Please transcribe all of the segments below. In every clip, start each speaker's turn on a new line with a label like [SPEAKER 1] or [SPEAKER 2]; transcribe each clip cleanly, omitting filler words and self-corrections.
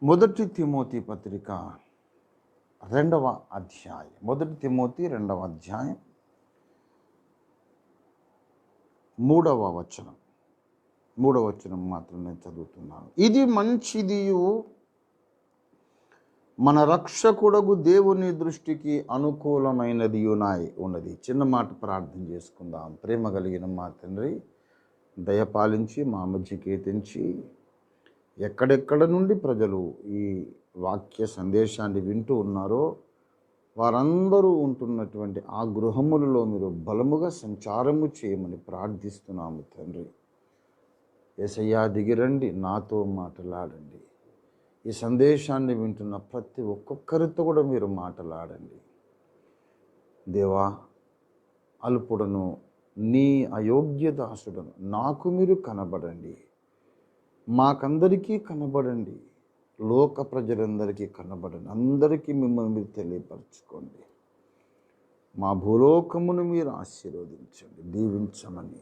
[SPEAKER 1] మొదటి తిమోతి పత్రిక 2వ అధ్యాయం. మొదటి తిమోతి 2వ అధ్యాయం 3వ వచనం. 3వ వచనం మాత్రం నేను చదువుతున్నాను. ఇది మంచిదియు మన రక్షకుడగు దేవుని దృష్టికి అనుకూలమైనది ఉన్నది. చిన్న మాట ప్రార్థన చేసుకుందాం. ప్రేమ కలిగిన మా తండ్రి, దయపాలించి మా మధ్యకి తెంచి ఎక్కడెక్కడ నుండి ప్రజలు ఈ వాక్య సందేశాన్ని వింటూ ఉన్నారో వారందరూ ఉంటున్నటువంటి ఆ గృహములలో మీరు బలముగా సంచారము చేయమని ప్రార్థిస్తున్నాము తండ్రి. యేసయ్యా దిగిరండి, నాతో మాట్లాడండి. ఈ సందేశాన్ని వింటున్న ప్రతి ఒక్కొక్కరితో కూడా మీరు మాట్లాడండి. దేవా, అల్పుడను నీ అయోగ్య దాసుడను నాకు మీరు కనబడండి, మాకందరికీ కనబడండి, లోక ప్రజలందరికీ కనబడండి, అందరికీ మిమ్మల్ని మీరు తెలియపరచుకోండి. మా భూలోకమును మీరు ఆశీర్వదించండి, దీవించమని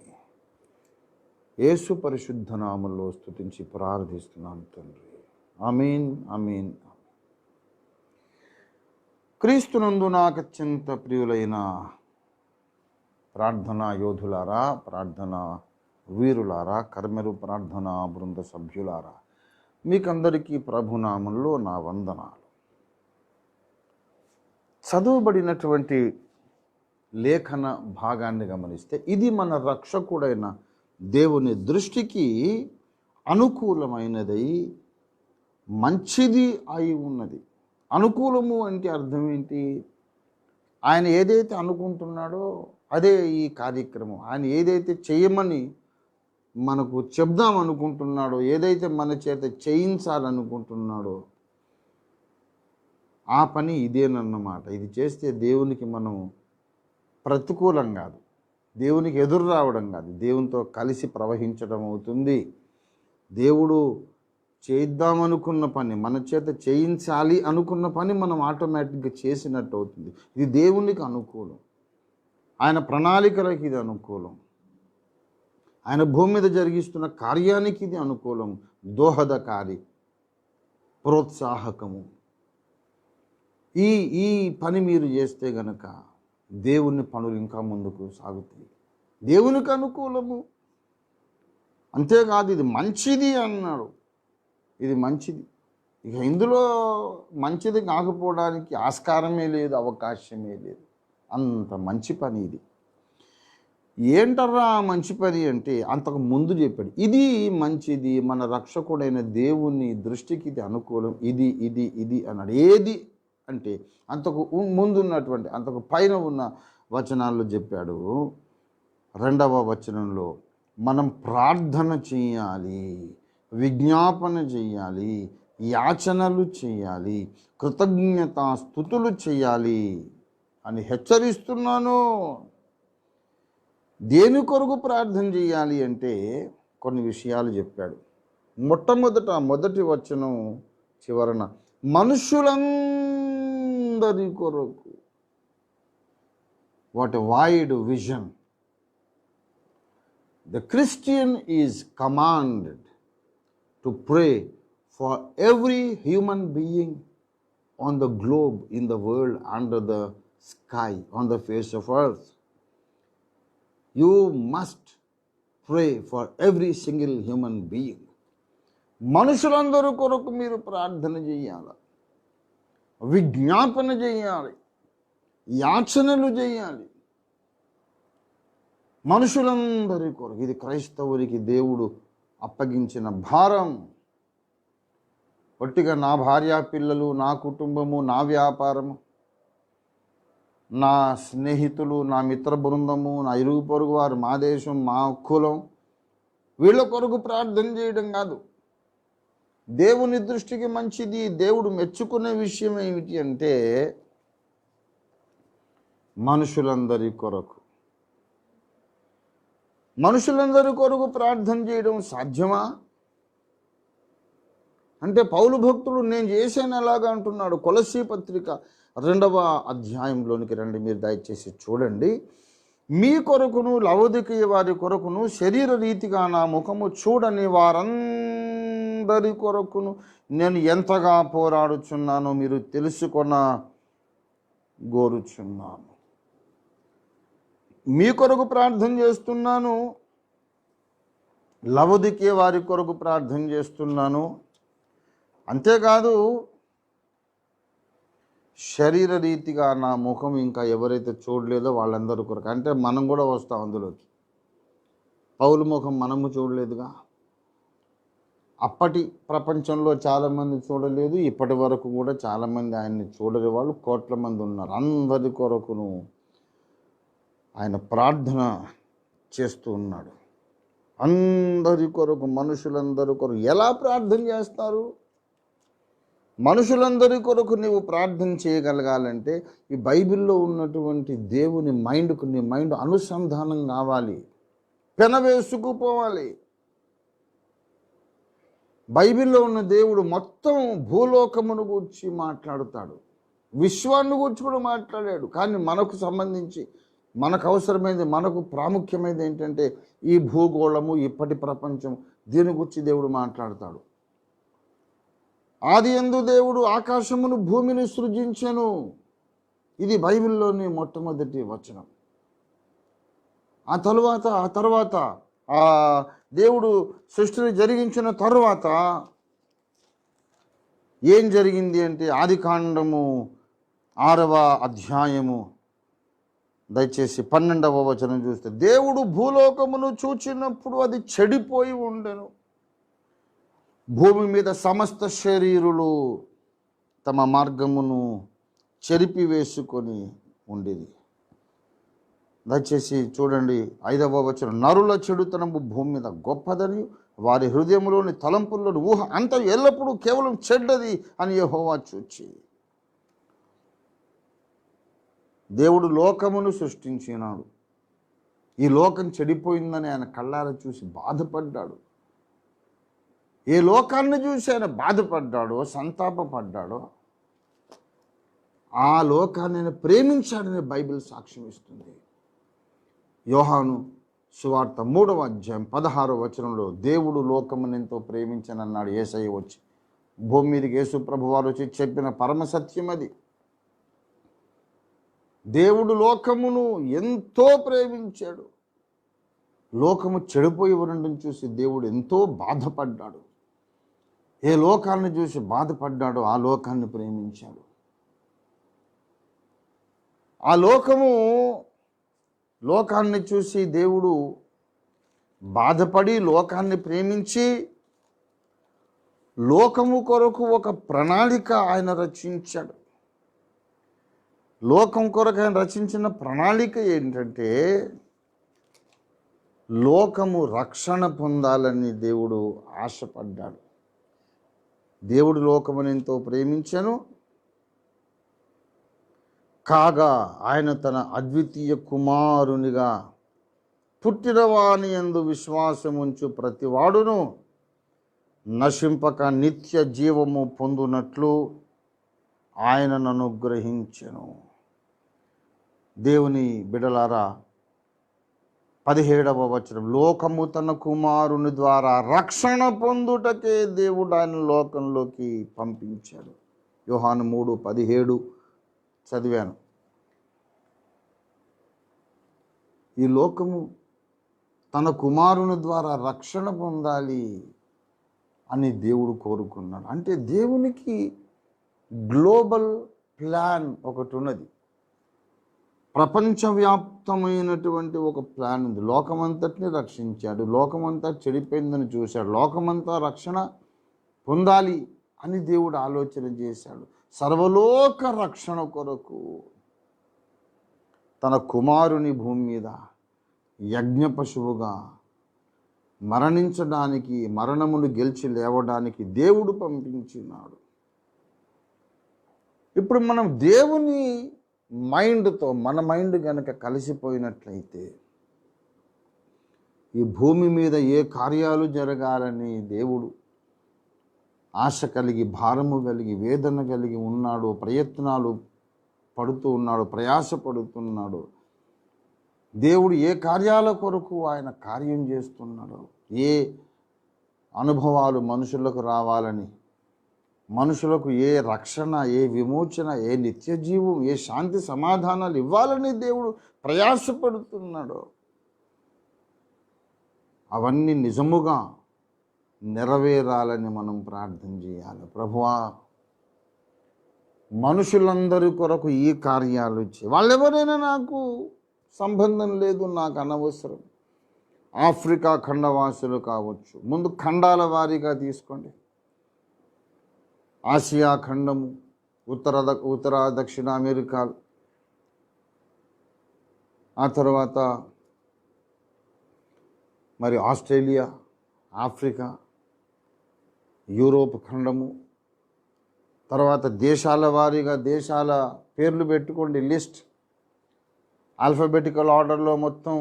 [SPEAKER 1] యేసు పరిశుద్ధ నామములో స్తుతించి ప్రార్థిస్తున్నాను తండ్రి. ఆమేన్, ఆమేన్. క్రీస్తునందు నాకు అత్యంత ప్రియులైన ప్రార్థనా యోధులారా, ప్రార్థనా వీరులారా, కర్మెలు ప్రార్థనా బృంద సభ్యులారా, మీకందరికీ ప్రభునామంలో నా వందనాలు. చదువుబడినటువంటి లేఖన భాగాన్ని గమనిస్తే ఇది మన రక్షకుడైన దేవుని దృష్టికి అనుకూలమైనదై మంచిది అయి ఉన్నది. అనుకూలము అంటే అర్థం ఏంటి? ఆయన ఏదైతే అనుకుంటున్నాడో అదే ఈ కార్యక్రమం. ఆయన ఏదైతే చేయమని మనకు చెప్దాం అనుకుంటున్నాడో, ఏదైతే మన చేత చేయించాలనుకుంటున్నాడో ఆ పని ఇదేనన్నమాట. ఇది చేస్తే దేవునికి మనం ప్రతికూలం కాదు, దేవునికి ఎదురు రావడం కాదు, దేవునితో కలిసి ప్రవహించడం అవుతుంది. దేవుడు చేద్దామనుకున్న పని, మన చేత చేయించాలి అనుకున్న పని మనం ఆటోమేటిక్గా చేసినట్టు అవుతుంది. ఇది దేవునికి అనుకూలం, ఆయన ప్రణాళికలకు ఇది అనుకూలం, ఆయన భూమి మీద జరిగిస్తున్న కార్యానికి ఇది అనుకూలం, దోహదకారి, ప్రోత్సాహకము. ఈ పని మీరు చేస్తే గనక దేవుని పనులు ఇంకా ముందుకు సాగుతాయి. దేవునికి అనుకూలము. అంతేకాదు, ఇది మంచిది అన్నాడు. ఇది మంచిది. ఇక ఇందులో మంచిది కాకపోవడానికి ఆస్కారమే లేదు, అవకాశమే లేదు. అంత మంచి పని ఇది. ఏంటర్రా మంచి పని అంటే అంతకు ముందు చెప్పాడు. ఇది మంచిది, మన రక్షకుడైన దేవుని దృష్టికి ఇది అనుకూలం, ఇది ఇది ఇది అన్నాడు. ఏది అంటే అంతకు ముందున్నటువంటి, అంతకు పైన ఉన్న వచనాల్లో చెప్పాడు. 2వ వచనంలో మనం ప్రార్థన చేయాలి, విజ్ఞాపన చేయాలి, యాచనలు చేయాలి, కృతజ్ఞతాస్తుతులు చేయాలి అని హెచ్చరిస్తున్నాను. దేని కొరకు ప్రార్థన చేయాలి అంటే కొన్ని విషయాలు చెప్పాడు. మొదటి వచనం చివరన మనుషులందరి కొరకు. What a wide vision. The Christian is commanded to pray for every human being on the globe, in the world, under the sky, on the face of earth. You must pray for every single human being. మనుషులందరూ కొరకు మీరు ప్రార్థన చేయాలి, విజ్ఞాపన చేయాలి, యాచనలు చేయాలి. మనుషులందరి కొరకు. ఇది క్రైస్తవునికి దేవుడు అప్పగించిన భారం. ఒట్టిగా నా భార్య పిల్లలు, నా కుటుంబము, నా వ్యాపారము, నా స్నేహితులు, నా మిత్ర బృందము, నా ఇరుగు పొరుగు వారు, మా దేశం, మా కులం, వీళ్ళ కొరకు ప్రార్థన చేయడం కాదు. దేవుని దృష్టికి మంచిది, దేవుడు మెచ్చుకునే విషయం ఏమిటి అంటే మనుషులందరి కొరకు. మనుషులందరి కొరకు ప్రార్థన చేయడం సాధ్యమా అంటే పౌలు భక్తుడు నేను చేశాను ఎలాగా అంటున్నాడు. కొలస్సీ పత్రిక 2వ అధ్యాయంలోనికి రండి, మీరు దయచేసి చూడండి. మీ కొరకును లవొదికయ వారి కొరకును శరీర రీతిగా నా ముఖము చూడని వారందరి అందరి కొరకును నేను ఎంతగా పోరాడుచున్నానో మీరు తెలుసుకొన గోరుచున్నాను. మీ కొరకు ప్రార్థన చేస్తున్నాను, లవొదికే వారి కొరకు ప్రార్థన చేస్తున్నాను. అంతేకాదు శరీర రీతిగా నా ముఖం ఇంకా ఎవరైతే చూడలేదో వాళ్ళందరి కొరకు, అంటే మనం కూడా వస్తాం అందులోకి. పౌలు ముఖం మనము చూడలేదుగా, అప్పటి ప్రపంచంలో చాలామంది చూడలేదు, ఇప్పటి వరకు కూడా చాలామంది ఆయన్ని చూడని వాళ్ళు కోట్ల మంది ఉన్నారు. అందరి కొరకును ఆయన ప్రార్థన చేస్తూ ఉన్నాడు. అందరి కొరకు, మనుషులందరి కొరకు. ఎలా ప్రార్థన చేస్తారు? మనుషులందరి కొరకు నీవు ప్రార్థన చేయగలగాలంటే ఈ బైబిల్లో ఉన్నటువంటి దేవుని మైండ్కు నీ మైండ్ అనుసంధానం కావాలి, పెనవేసుకుపోవాలి. బైబిల్లో ఉన్న దేవుడు మొత్తం భూలోకమును గూర్చి మాట్లాడుతాడు, విశ్వాన్ని గూర్చి కూడా మాట్లాడాడు. కానీ మనకు సంబంధించి మనకు అవసరమైనది, మనకు ప్రాముఖ్యమైనది ఏంటంటే ఈ భూగోళము, ఇప్పటి ప్రపంచం, దీని గురించి దేవుడు మాట్లాడతాడు. ఆది యందు దేవుడు ఆకాశమును భూమిని సృజించెను. ఇది బైబిల్లోని మొట్టమొదటి వచనం. ఆ తర్వాత దేవుడు సృష్టిని జరిగించిన తరువాత ఏం జరిగింది అంటే ఆదికాండము 6వ అధ్యాయము దయచేసి 12వ వచనం చూస్తే, దేవుడు భూలోకమును చూచినప్పుడు అది చెడిపోయి ఉండెను. భూమి మీద సమస్త శరీరులు తమ మార్గమును చెరిపివేసుకొని ఉండేది. దయచేసి చూడండి 5వ వచనం, నరుల చెడుతనము భూమి మీద గొప్పదని, వారి హృదయంలోని తలంపుల్లోని ఊహ అంత ఎల్లప్పుడూ కేవలం చెడ్డది అని యెహోవా చూచి. దేవుడు లోకమును సృష్టించినాడు. ఈ లోకం చెడిపోయిందని ఆయన కళ్ళారా చూసి బాధపడ్డాడు. ఏ లోకాన్ని చూసి ఆయన బాధపడ్డాడో, సంతాపపడ్డాడో, ఆ లోకాన్ని ఆయన ప్రేమించాడని బైబిల్ సాక్ష్యం ఇస్తుంది. యోహాను సువార్త 3వ అధ్యాయం 16వ వచనంలో దేవుడు లోకమును ఎంతో ప్రేమించనన్నాడు యేసయ్య వచ్చి. భూమి మీదకి యేసు ప్రభు వారు వచ్చి చెప్పిన పరమ సత్యం అది. దేవుడు లోకమును ఎంతో ప్రేమించాడు. లోకము చెడిపోయి ఉండడం చూసి దేవుడు ఎంతో బాధపడ్డాడు. ఏ లోకాన్ని చూసి బాధపడ్డాడో ఆ లోకాన్ని ప్రేమించాడు. ఆ లోకాన్ని చూసి దేవుడు బాధపడి లోకాన్ని ప్రేమించి లోకము కొరకు ఒక ప్రణాళిక ఆయన రచించాడు. లోకం కొరకు ఆయన రచించిన ప్రణాళిక ఏంటంటే లోకము రక్షణ పొందాలని దేవుడు ఆశపడ్డాడు. దేవుడు లోకమును ఎంతో ప్రేమించెను, కాగా ఆయన తన అద్వితీయ కుమారునిగా పుట్టిన వాని యందు విశ్వాసముంచు ప్రతివాడును నశింపక నిత్య జీవము పొందునట్లు ఆయనను అనుగ్రహించెను. దేవుని బిడలారా 17వ వచనం, లోకము తన కుమారుని ద్వారా రక్షణ పొందుటకే దేవుడు ఆయన లోకంలోకి పంపించాడు. యోహాను 3:17 చదివాను. ఈ లోకము తన కుమారుని ద్వారా రక్షణ పొందాలి అని దేవుడు కోరుకున్నాడు. అంటే దేవునికి గ్లోబల్ ప్లాన్ ఒకటి ఉన్నది, ప్రపంచవ్యాప్తమైనటువంటి ఒక ప్లాన్ ఉంది. లోకమంతటిని రక్షించాడు, లోకమంతా చెడిపోయిందని చూశాడు, లోకమంతా రక్షణ పొందాలి అని దేవుడు ఆలోచన చేశాడు. సర్వలోక రక్షణ కొరకు తన కుమారుని భూమి మీద యజ్ఞ పశువుగా మరణించడానికి, మరణమును గెలిచి లేవడానికి దేవుడు పంపించినాడు. ఇప్పుడు మనం దేవుని మైండ్తో మన మైండ్ కనుక కలిసిపోయినట్లయితే ఈ భూమి మీద ఏ కార్యాలు జరగాలని దేవుడు ఆశ కలిగి, భారము కలిగి, వేదన కలిగి ఉన్నాడు, ప్రయత్నాలు పడుతూ ఉన్నాడు, ప్రయాసపడుతున్నాడు. దేవుడు ఏ కార్యాల కొరకు ఆయన కార్యం చేస్తున్నాడో, ఏ అనుభవాలు మనుషులకు రావాలని, మనుషులకు ఏ రక్షణ, ఏ విమోచన, ఏ నిత్య జీవం, ఏ శాంతి సమాధానాలు ఇవ్వాలని దేవుడు ప్రయాసపడుతున్నాడో అవన్నీ నిజముగా నెరవేరాలని మనం ప్రార్థన చేయాలి. ప్రభువా, మనుషులందరి కొరకు ఈ కార్యాలు వాళ్ళెవరైనా నాకు సంబంధం లేదు, నాకు అనవసరం. ఆఫ్రికా ఖండవాసులు కావచ్చు, ముందు ఖండాల వారీగా తీసుకోండి. ఆసియా ఖండము, ఉత్తర దక్షిణ అమెరికాలు, ఆ తర్వాత మరి ఆస్ట్రేలియా, ఆఫ్రికా, యూరోప్ ఖండము, తర్వాత దేశాల వారీగా దేశాల పేర్లు పెట్టుకోండి. లిస్ట్ ఆల్ఫాబెటికల్ ఆర్డర్లో మొత్తం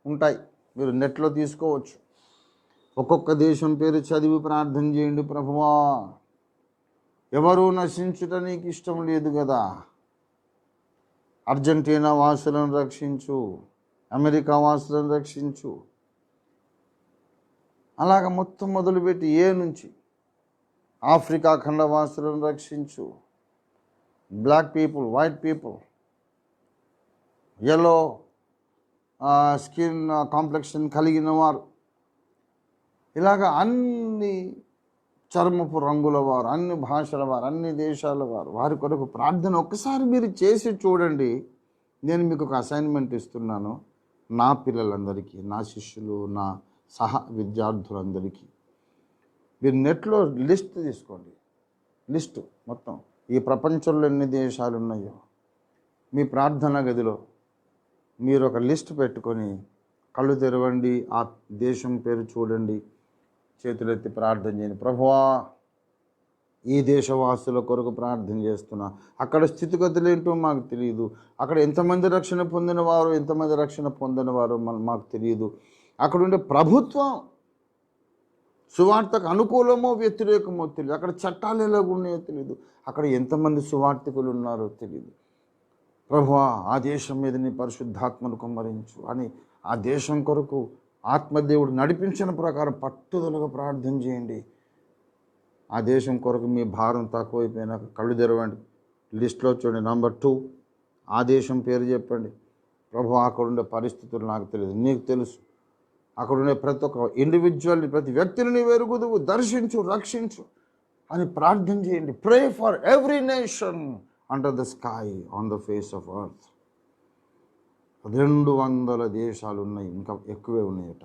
[SPEAKER 1] ఉంటాయి, మీరు నెట్లో తీసుకోవచ్చు. ఒక్కొక్క దేశం పేరు చదివి ప్రార్థన చేయండి. ప్రభువా, ఎవరు నశించుట నీకు ఇష్టం లేదు కదా. అర్జెంటీనా వాసులను రక్షించు, అమెరికా వాసులను రక్షించు. అలాగ మొత్తం మొదలుపెట్టి ఏ నుంచి ఆఫ్రికా ఖండవాసులను రక్షించు. Black people, white people, yellow skin complexion కలిగిన వారు, ఇలాగ అన్ని చర్మపు రంగుల వారు, అన్ని భాషల వారు, అన్ని దేశాల వారు, వారి కొరకు ప్రార్థన ఒక్కసారి మీరు చేసి చూడండి. నేను మీకు ఒక అసైన్మెంట్ ఇస్తున్నాను. నా పిల్లలందరికీ, నా శిష్యులు, నా సహ విద్యార్థులందరికీ మీరు నెట్లో లిస్ట్ తీసుకోండి. లిస్టు మొత్తం ఈ ప్రపంచంలో ఎన్ని దేశాలు ఉన్నాయో మీ ప్రార్థన గదిలో మీరు ఒక లిస్ట్ పెట్టుకొని కళ్ళు తెరవండి, ఆ దేశం పేరు చూడండి, చేతులెత్తి ప్రార్థన చేయండి. ప్రభువా, ఈ దేశవాసుల కొరకు ప్రార్థన చేస్తున్నా. అక్కడ స్థితిగతులు ఏంటో మాకు తెలియదు, అక్కడ ఎంతమంది రక్షణ పొందినవారు, ఎంతమంది రక్షణ పొందినవారు మాకు తెలియదు. అక్కడ ఉండే ప్రభుత్వం సువార్తకు అనుకూలమో వ్యతిరేకమో తెలియదు, అక్కడ చట్టాలు ఎలాగున్నాయో తెలియదు, అక్కడ ఎంతమంది సువార్తికులు ఉన్నారో తెలియదు. ప్రభువా, ఆ దేశం మీద నీ పరిశుద్ధాత్మను కుమ్మరించు అని ఆ దేశం కొరకు ఆత్మదేవుడు నడిపించిన ప్రకారం పట్టుదలగా ప్రార్థన చేయండి. ఆ దేశం కొరకు మీ భారం తక్కువైపోయినాక కళ్ళు తెరవండి, లిస్ట్లో చూడండి. నంబర్ 2 ఆ దేశం పేరు చెప్పండి. ప్రభువా, అక్కడుండే పరిస్థితులు నాకు తెలియదు, నీకు తెలుసు. అక్కడుండే ప్రతి ఒక్క ఇండివిజువల్ని, ప్రతి వ్యక్తిని నీవు ఎరుగుదువు, దర్శించు, రక్షించు అని ప్రార్థన చేయండి. Pray for every nation under the sky on the face of earth. 200 దేశాలు ఉన్నాయి, ఇంకా ఎక్కువే ఉన్నాయట.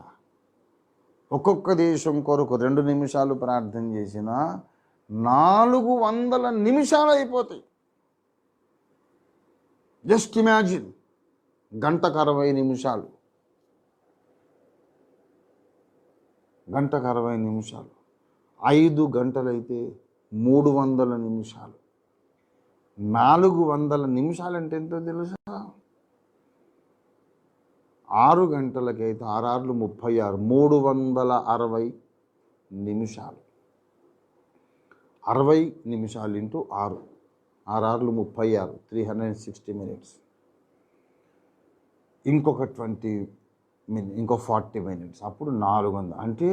[SPEAKER 1] ఒక్కొక్క దేశం కొరకు 2 నిమిషాలు ప్రార్థన చేసినా 400 నిమిషాలు అయిపోతాయి. జస్ట్ ఇమాజిన్, గంటకు 60 నిమిషాలు, గంటకు 60 నిమిషాలు, 5 గంటలైతే 300 నిమిషాలు. 400 నిమిషాలు అంటే ఎంతో తెలుసా? 6 గంటలకైతే 6 6 36, 360 నిమిషాలు. 60 నిమిషాలు ఇంటూ 6, 6 6 36, 360 మినిట్స్. ఇంకొక 40 మినిట్స్, అప్పుడు 400. అంటే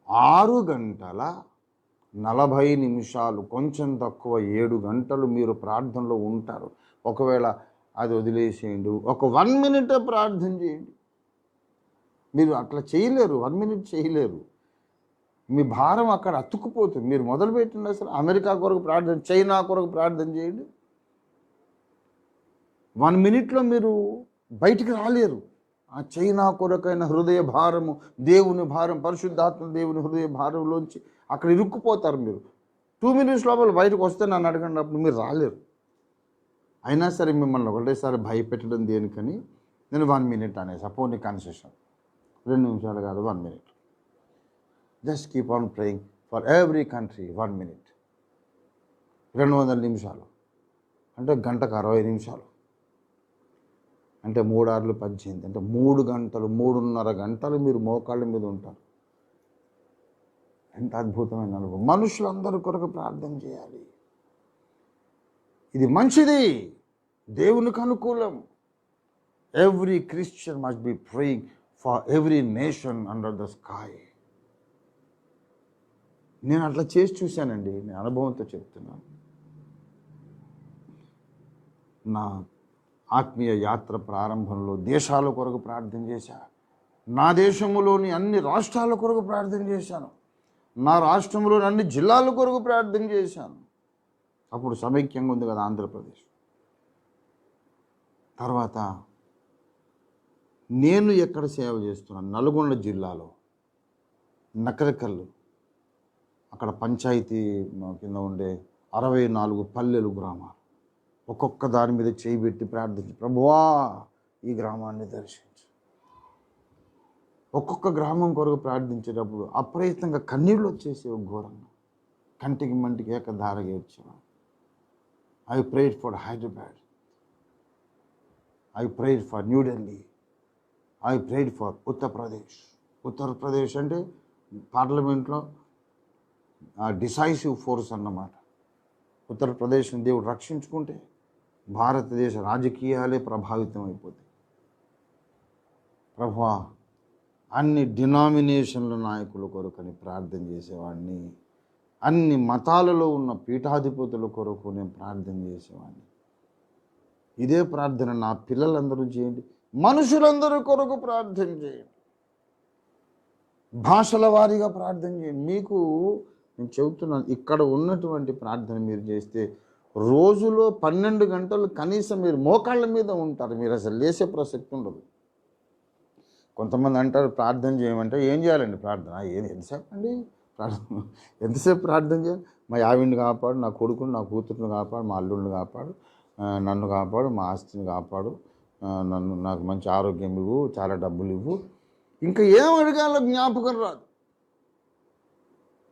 [SPEAKER 1] 6 గంటల 40 నిమిషాలు, కొంచెం తక్కువ 7 గంటలు మీరు ప్రార్థనలో ఉంటారు. ఒకవేళ అది వదిలేసేయండి, ఒక 1 మినిట్ ప్రార్థన చేయండి. మీరు అట్లా చేయలేరు, 1 మినిట్ చేయలేరు. మీ భారం అక్కడ అతుక్కుపోతుంది. మీరు మొదలుపెట్టిన అసలు అమెరికా కొరకు ప్రార్థన, చైనా కొరకు ప్రార్థన చేయండి. 1 మినిట్లో మీరు బయటికి రాలేరు. ఆ చైనా కొరకైన హృదయ భారము, దేవుని భారం, పరిశుద్ధాత్మ దేవుని హృదయ భారంలోంచి అక్కడ ఇరుక్కుపోతారు. మీరు 2 మినిట్స్ లోపల బయటకు వస్తే నన్ను అడగండి, అప్పుడు మీరు రాలేరు. అయినా సరే మిమ్మల్ని ఒకటేసారి భయపెట్టడం దేనికని నేను 1 మినిట్ అనేసి, అపోని కన్సెషన్ 2 నిమిషాలు కాదు, 1 minute. Just keep on praying for every country 1 minute. 200 నిమిషాలు అంటే గంటకు 60 నిమిషాలు, అంటే 3 6 18, అంటే 3 గంటలు, 3.5 గంటలు మీరు మోకాళ్ళ మీద ఉంటారు. ఎంత అద్భుతమైన అనుభవం. మనుషులందరి కొరకు ప్రార్థన చేయాలి. ఇది మంచిది, దేవునికి అనుకూలం. Every Christian must be praying for every nation under the sky. నేను అట్లా చేసి చూశానండి, నేను అనుభవంతో చెప్తున్నాను. నా ఆత్మీయ యాత్ర ప్రారంభంలో దేశాల కొరకు ప్రార్థన చేశా. నా దేశంలోని అన్ని రాష్ట్రాల కొరకు ప్రార్థన చేశాను. నా రాష్ట్రంలోని అన్ని జిల్లాల కొరకు ప్రార్థన చేశాను. అప్పుడు సమైక్యంగా ఉంది కదా ఆంధ్రప్రదేశ్. తర్వాత నేను ఎక్కడ సేవ చేస్తున్నాను, నల్గొండ జిల్లాలో నకరికల్లు, అక్కడ పంచాయతీ కింద ఉండే 64 పల్లెలు గ్రామాలు, ఒక్కొక్క దాని మీద చేయి పెట్టి ప్రార్థించి, ప్రభువా ఈ గ్రామాన్ని దర్శించు. ఒక్కొక్క గ్రామం కొరకు ప్రార్థించేటప్పుడు అప్రయత్నంగా కన్నీళ్ళు వచ్చేసేవి ఘోరంగా, కంటికి మంటికి ఏకధారగా ఏడ్చేవాడు. I prayed for Hyderabad, I prayed for New Delhi, I prayed for Uttar Pradesh. Uttar Pradesh అంటే పార్లమెంట్లో డిసైసివ్ ఫోర్స్ అన్నమాట. ఉత్తరప్రదేశ్ని దేవుడు రక్షించుకుంటే భారతదేశ రాజకీయాలే ప్రభావితం అయిపోతాయి. ప్రభువా అన్ని డినామినేషన్ల నాయకుల కొరకని ప్రార్థన చేసేవాడిని, అన్ని మతాలలో ఉన్న పీఠాధిపతుల కొరకు నేను ప్రార్థన చేసేవాడిని. ఇదే ప్రార్థన నా పిల్లలందరూ చేయండి, మనుషులందరి కొరకు ప్రార్థన చేయండి, భాషల వారీగా ప్రార్థన చేయండి. మీకు నేను చెబుతున్నాను, ఇక్కడ ఉన్నటువంటి ప్రార్థన మీరు చేస్తే రోజులో 12 గంటలు కనీసం మీరు మోకాళ్ళ మీద ఉంటారు, మీరు అసలు లేసే ప్రసక్తి ఉండదు. కొంతమంది అంటారు ప్రార్థన చేయమంటే ఏం చేయాలండి ప్రార్థన, ఎంతసేపు అండి ప్రార్థన, ఎంతసేపు ప్రార్థన చేయాలి? మా ఆవిడ్ని కాపాడు, నా కొడుకుని నా కూతురుని కాపాడు, మా అల్లుడిని కాపాడు, నన్ను కాపాడు, మా ఆస్తిని కాపాడు, నాకు మంచి ఆరోగ్యం ఇవ్వు, చాలా డబ్బులు ఇవ్వు. ఇంకా ఏం అడగాలో జ్ఞాపకం రాదు,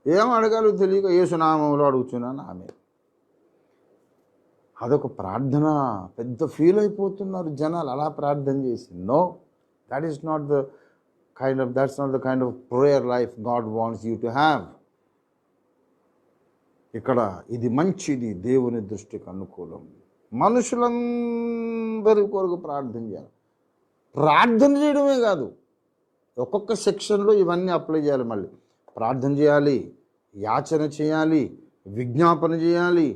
[SPEAKER 1] ఏం అడగాలో తెలియక యేసునామంలో అడుగుతున్నాను ఆమె. అదొక ప్రార్థన, పెద్ద ఫీల్ అయిపోతున్నారు జనాలు అలా ప్రార్థన చేసి. No, that's not the kind of prayer life God wants you to have. ఇక్కడ ఇది మంచిది, దేవుని దృష్టికి అనుకూలం. మనుషులందరి కొరకు ప్రార్థన చేయాలి. ప్రార్థన చేయడమే కాదు, ఒక్కొక్క సెక్షన్లో ఇవన్నీ అప్లై చేయాలి. మళ్ళీ ప్రార్థన చేయాలి, యాచన చేయాలి, విజ్ఞాపన చేయాలి,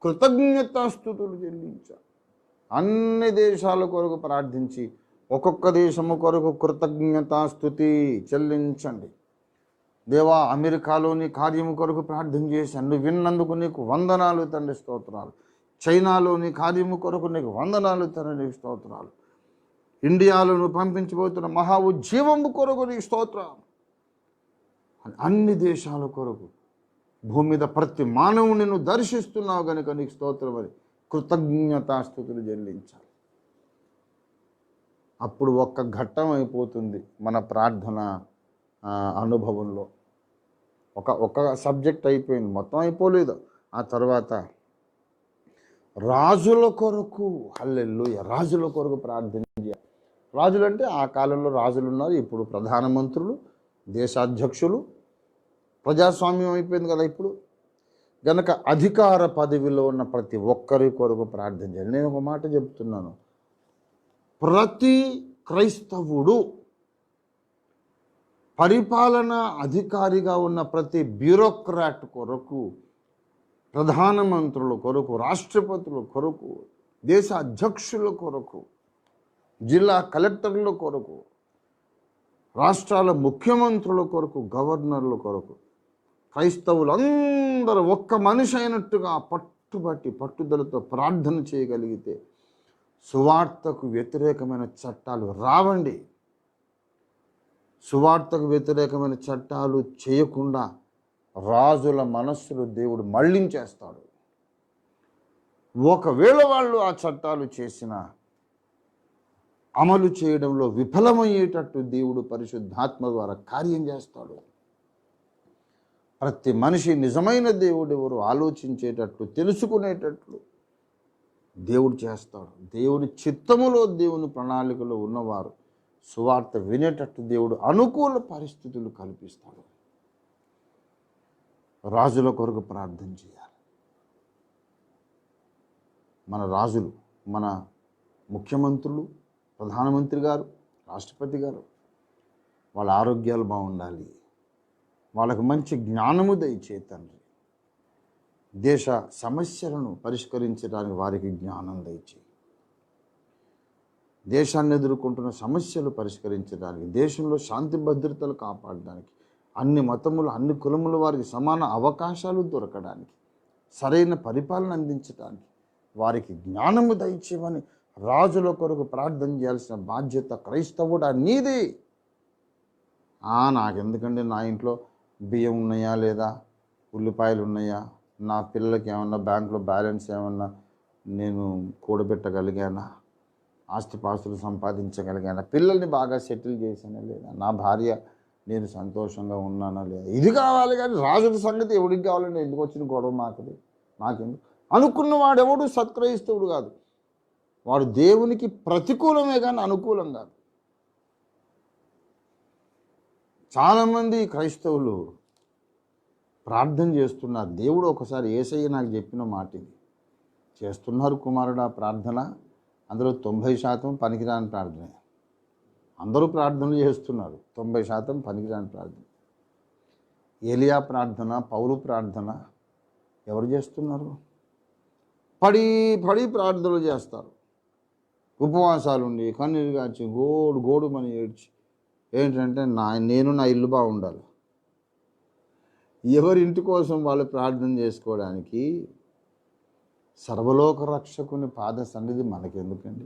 [SPEAKER 1] కృతజ్ఞతాస్తుతులు చెల్లించాలి. అన్ని దేశాల కొరకు ప్రార్థించి ఒక్కొక్క దేశము కొరకు కృతజ్ఞతాస్తుతి చెల్లించండి. దేవా అమెరికాలోని కార్యము కొరకు ప్రార్థన చేశాను, నువ్వు విన్నందుకు నీకు వందనాలు తండ్రి, స్తోత్రాలు. చైనాలోని కార్యము కొరకు నీకు వందనాలు తండ్రి, నీకు స్తోత్రాలు. ఇండియాలో నువ్వు పంపించబోతున్న మహా ఉజ్జీవము కొరకు నీకు స్తోత్రం. అన్ని దేశాల కొరకు, భూమి మీద ప్రతి మానవుని నువ్వు దర్శిస్తున్నావు కనుక నీకు స్తోత్రం అని కృతజ్ఞతాస్తుతులు చెల్లించాలి. అప్పుడు ఒక్క ఘట్టం అయిపోతుంది మన ప్రార్థన అనుభవంలో. ఒక సబ్జెక్ట్ అయిపోయింది, మొత్తం అయిపోలేదు. ఆ తర్వాత రాజుల కొరకు, హల్లెలూయా, రాజుల కొరకు ప్రార్థన చేయాలి. రాజులు అంటే ఆ కాలంలో రాజులు ఉన్నారు, ఇప్పుడు ప్రధానమంత్రులు, దేశాధ్యక్షులు, ప్రజాస్వామ్యం అయిపోయింది కదా ఇప్పుడు. గనక అధికార పదవిలో ఉన్న ప్రతి ఒక్కరి కొరకు ప్రార్థన చేయాలి. నేను ఒక మాట చెప్తున్నాను, ప్రతి క్రైస్తవుడు, పరిపాలన అధికారిగా ఉన్న ప్రతి బ్యూరోక్రాట్ కొరకు, ప్రధానమంత్రుల కొరకు, రాష్ట్రపతుల కొరకు, దేశ అధ్యక్షుల కొరకు, జిల్లా కలెక్టర్ల కొరకు, రాష్ట్రాల ముఖ్యమంత్రుల కొరకు, గవర్నర్ల కొరకు, క్రైస్తవులందరూ ఒక్క మనిషి అయినట్టుగా పట్టుదలతో ప్రార్థన చేయగలిగితే సువార్తకు వ్యతిరేకమైన చట్టాలు రావండి. సువార్తకు వ్యతిరేకమైన చట్టాలు చేయకుండా రాజుల మనస్సులు దేవుడు మళ్ళించేస్తాడు. ఒకవేళ వాళ్ళు ఆ చట్టాలు చేసిన అమలు చేయడంలో విఫలమయ్యేటట్టు దేవుడు పరిశుద్ధాత్మ ద్వారా కార్యం చేస్తాడు. ప్రతి మనిషి నిజమైన దేవుడు ఎవరు ఆలోచించేటట్లు, తెలుసుకునేటట్లు దేవుడు చేస్తాడు. దేవుని చిత్తములో, దేవుని ప్రణాళికలో ఉన్నవారు సువార్త వినేటట్టు దేవుడు అనుకూల పరిస్థితులు కల్పిస్తాడు. రాజుల కొరకు ప్రార్థన చేయాలి. మన రాజులు, మన ముఖ్యమంత్రులు, ప్రధానమంత్రి గారు, రాష్ట్రపతి గారు, వాళ్ళ ఆరోగ్యాలు బాగుండాలి, వాళ్ళకు మంచి జ్ఞానము దయచే తండ్రి. దేశ సమస్యలను పరిష్కరించడానికి వారికి జ్ఞానం దయచేయి. దేశాన్ని ఎదుర్కొంటున్న సమస్యలు పరిష్కరించడానికి, దేశంలో శాంతి భద్రతలు కాపాడడానికి, అన్ని మతములు అన్ని కులముల వారికి సమాన అవకాశాలు దొరకడానికి, సరైన పరిపాలన అందించడానికి వారికి జ్ఞానము దయచేయమని రాజుల కొరకు ప్రార్థన చేయాల్సిన బాధ్యత క్రైస్తవుడా నీది. నాకెందుకండి, నా ఇంట్లో బియ్యం ఉన్నాయా లేదా, ఉల్లిపాయలు ఉన్నాయా, నా పిల్లలకి ఏమన్నా బ్యాంకులో బ్యాలెన్స్ ఏమన్నా నేను కూడబెట్టగలిగానా, ఆస్తిపాస్తులు సంపాదించగలిగానా, పిల్లల్ని బాగా సెటిల్ చేశానా లేదా, నా భార్య నేను సంతోషంగా ఉన్నానా లేదా, ఇది కావాలి. కానీ రాజుల సంగతి ఎవడికి కావాలండి, ఎందుకు వచ్చిన గొడవ నాకెందుకు అనుకున్నవాడు ఎవడు సత్క్రైస్తవుడు కాదు. వాడు దేవునికి ప్రతికూలమే కానీ అనుకూలం కాదు. చాలామంది క్రైస్తవులు ప్రార్థన చేస్తున్నారు. దేవుడు ఒకసారి యేసయ్య నాకు చెప్పిన మాట ఇది. చేస్తున్నారు కుమారుడు ఆ ప్రార్థన, అందులో 90% పనికిరాని ప్రార్థన. అందరూ ప్రార్థనలు చేస్తున్నారు, 90% పనికిరాని ప్రార్థన. ఏలియా ప్రార్థన, పౌలు ప్రార్థన ఎవరు చేస్తున్నారు? పడి ప్రార్థనలు చేస్తారు. ఉపవాసాలు ఉండి కన్నీరు కాచి గోడుమని ఏడ్చి ఏంటంటే నేను నా ఇల్లు బాగుండాలి. ఎవరి ఇంటి కోసం వాళ్ళు ప్రార్థన చేసుకోవడానికి సర్వలోక రక్షకుని పాద సన్నిధి మనకెందుకండి?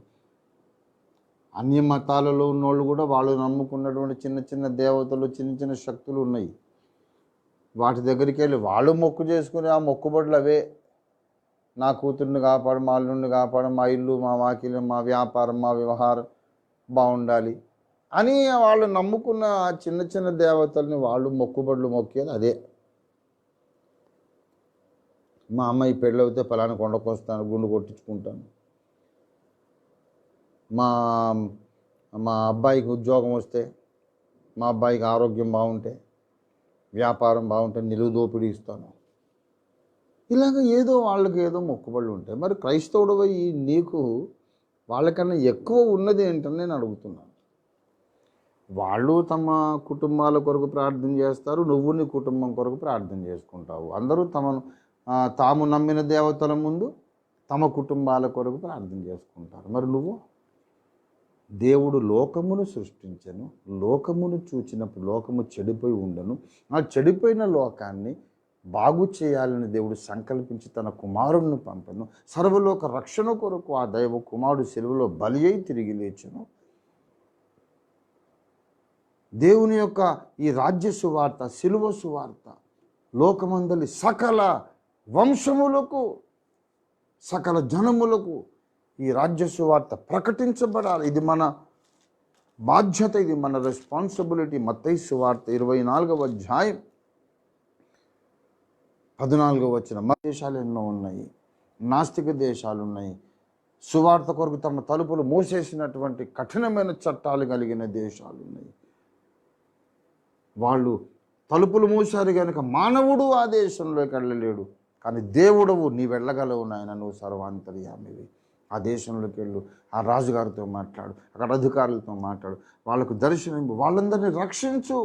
[SPEAKER 1] అన్య మతాలలో ఉన్నోళ్ళు కూడా వాళ్ళు నమ్ముకున్నటువంటి చిన్న చిన్న దేవతలు, చిన్న చిన్న శక్తులు ఉన్నాయి. వాటి దగ్గరికి వెళ్ళి వాళ్ళు మొక్కు చేసుకుని ఆ మొక్కుబడులు అవే. నా కూతుర్ని కాపాడు, మా అల్లుడిని కాపాడు, మా ఇల్లు, మా వాకిలు, మా వ్యాపారం, మా వ్యవహారం బాగుండాలి అని వాళ్ళు నమ్ముకున్న చిన్న చిన్న దేవతల్ని వాళ్ళు మొక్కుబడులు మొక్కేది అదే. మా అమ్మాయి పెళ్ళవుతే ఫలానా కొండకు వస్తాను, గుండు కొట్టించుకుంటాను, మా అబ్బాయికి ఉద్యోగం వస్తే, మా అబ్బాయికి ఆరోగ్యం బాగుంటే, వ్యాపారం బాగుంటే నిలువు దోపిడీ ఇస్తాను, ఇలాగ ఏదో వాళ్ళకి ఏదో మొక్కుబడులు ఉంటాయి. మరి క్రైస్తవుడు నీకు వాళ్ళకన్నా ఎక్కువ ఉన్నది ఏంటని నేను అడుగుతున్నాను. వాళ్ళు తమ కుటుంబాల కొరకు ప్రార్థన చేస్తారు, నువ్వు నీ కుటుంబం కొరకు ప్రార్థన చేసుకుంటావు. అందరూ తాము నమ్మిన దేవతల ముందు తమ కుటుంబాల కొరకు ప్రార్థన చేసుకుంటారు. మరి నువ్వు, దేవుడు లోకమును సృష్టించను, లోకమును చూచినప్పుడు లోకము చెడిపోయి ఉండను, ఆ చెడిపోయిన లోకాన్ని బాగు చేయాలని దేవుడు సంకల్పించి తన కుమారుణ్ణి పంపను. సర్వలోక రక్షణ కొరకు ఆ దైవ కుమారుడు సిలువలో బలి అయి తిరిగి లేచును. దేవుని యొక్క ఈ రాజ్య సువార్త, సిలువ సువార్త లోకమందలి సకల వంశములకు, సకల జనములకు ఈ రాజ్య సువార్త ప్రకటించబడాలి. ఇది మన బాధ్యత, ఇది మన రెస్పాన్సిబిలిటీ. మత్తయి సువార్త 24వ అధ్యాయం 14వ వచనం. దేశాలు ఎన్నో ఉన్నాయి, నాస్తిక దేశాలు ఉన్నాయి, సువార్త కొరకు తమ తలుపులు మూసేసినటువంటి కఠినమైన చట్టాలు కలిగిన దేశాలు ఉన్నాయి. వాళ్ళు తలుపులు మూసారు కనుక మానవుడు ఆ దేశంలోకి వెళ్ళలేడు. కానీ దేవుడవు, నీ వెళ్ళగలవు నాయన, నువ్వు సర్వాంతర్యామివి. ఆ దేశంలోకి వెళ్ళు, ఆ రాజుగారితో మాట్లాడు, అక్కడ అధికారులతో మాట్లాడు, వాళ్ళకు దర్శనం, వాళ్ళందరినీ రక్షించు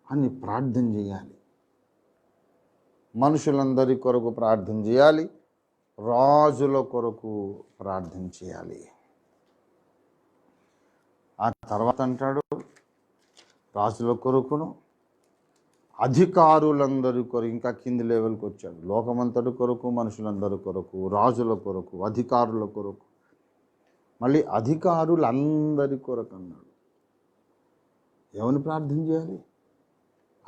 [SPEAKER 1] అని ప్రార్థన చేయాలి. మనుషులందరి కొరకు ప్రార్థన చేయాలి, రాజుల కొరకు ప్రార్థన చేయాలి. ఆ తర్వాత అంటాడు, రాజుల కొరకును అధికారులందరి కొరకు, ఇంకా కింది లెవెల్కి వచ్చాడు. లోకమంతటి కొరకు, మనుషులందరి కొరకు, రాజుల కొరకు, అధికారుల కొరకు, మళ్ళీ అధికారులందరి కొరకు అన్నాడు. ఎవరిని ప్రార్థన చేయాలి?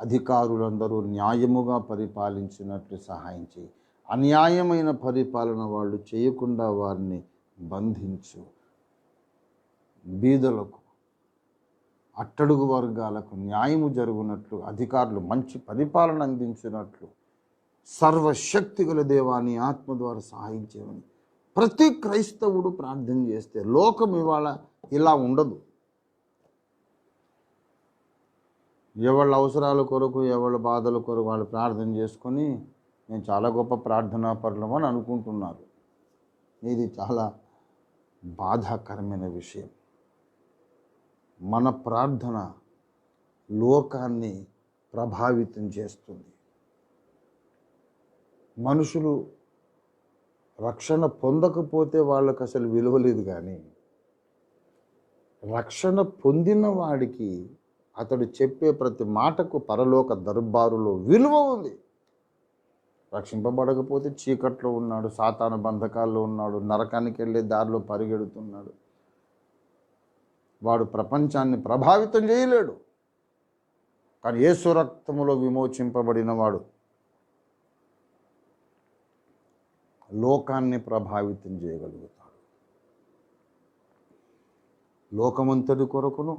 [SPEAKER 1] అధికారులందరూ న్యాయముగా పరిపాలించినట్లు సహాయం చేయి. అన్యాయమైన పరిపాలన వాళ్ళు చేయకుండా వారిని బంధించు. బీదలకు, అట్టడుగు వర్గాలకు న్యాయము జరుగునట్లు, అధికారులు మంచి పరిపాలన అందించినట్లు సర్వశక్తి గల దేవాన్ని ఆత్మ ద్వారా సహాయం చేయమని ప్రతి క్రైస్తవుడు ప్రార్థన చేస్తే లోకం ఇవాళ ఇలా ఉండదు. ఎవళ్ళ అవసరాల కొరకు, ఎవళ్ళ బాధల కొరకు వాళ్ళు ప్రార్థన చేసుకొని నేను చాలా గొప్ప ప్రార్థనా పరులం అని అనుకుంటున్నారు. ఇది చాలా బాధాకరమైన విషయం. మన ప్రార్థన లోకాన్ని ప్రభావితం చేస్తుంది. మనుషులు రక్షణ పొందకపోతే వాళ్ళకు అసలు విలువ లేదు, కానీ రక్షణ పొందిన వాడికి అతడు చెప్పే ప్రతి మాటకు పరలోక దర్బారులో విలువ ఉంది. రక్షింపబడకపోతే చీకట్లో ఉన్నాడు, సాతాను బంధకాల్లో ఉన్నాడు, నరకానికి వెళ్ళే దారిలో పరిగెడుతున్నాడు. వాడు ప్రపంచాన్ని ప్రభావితం చేయలేడు. కానీ యేసు రక్తములో విమోచింపబడిన వాడు లోకాన్ని ప్రభావితం చేయగలుగుతాడు. లోకమంతటి కొరకును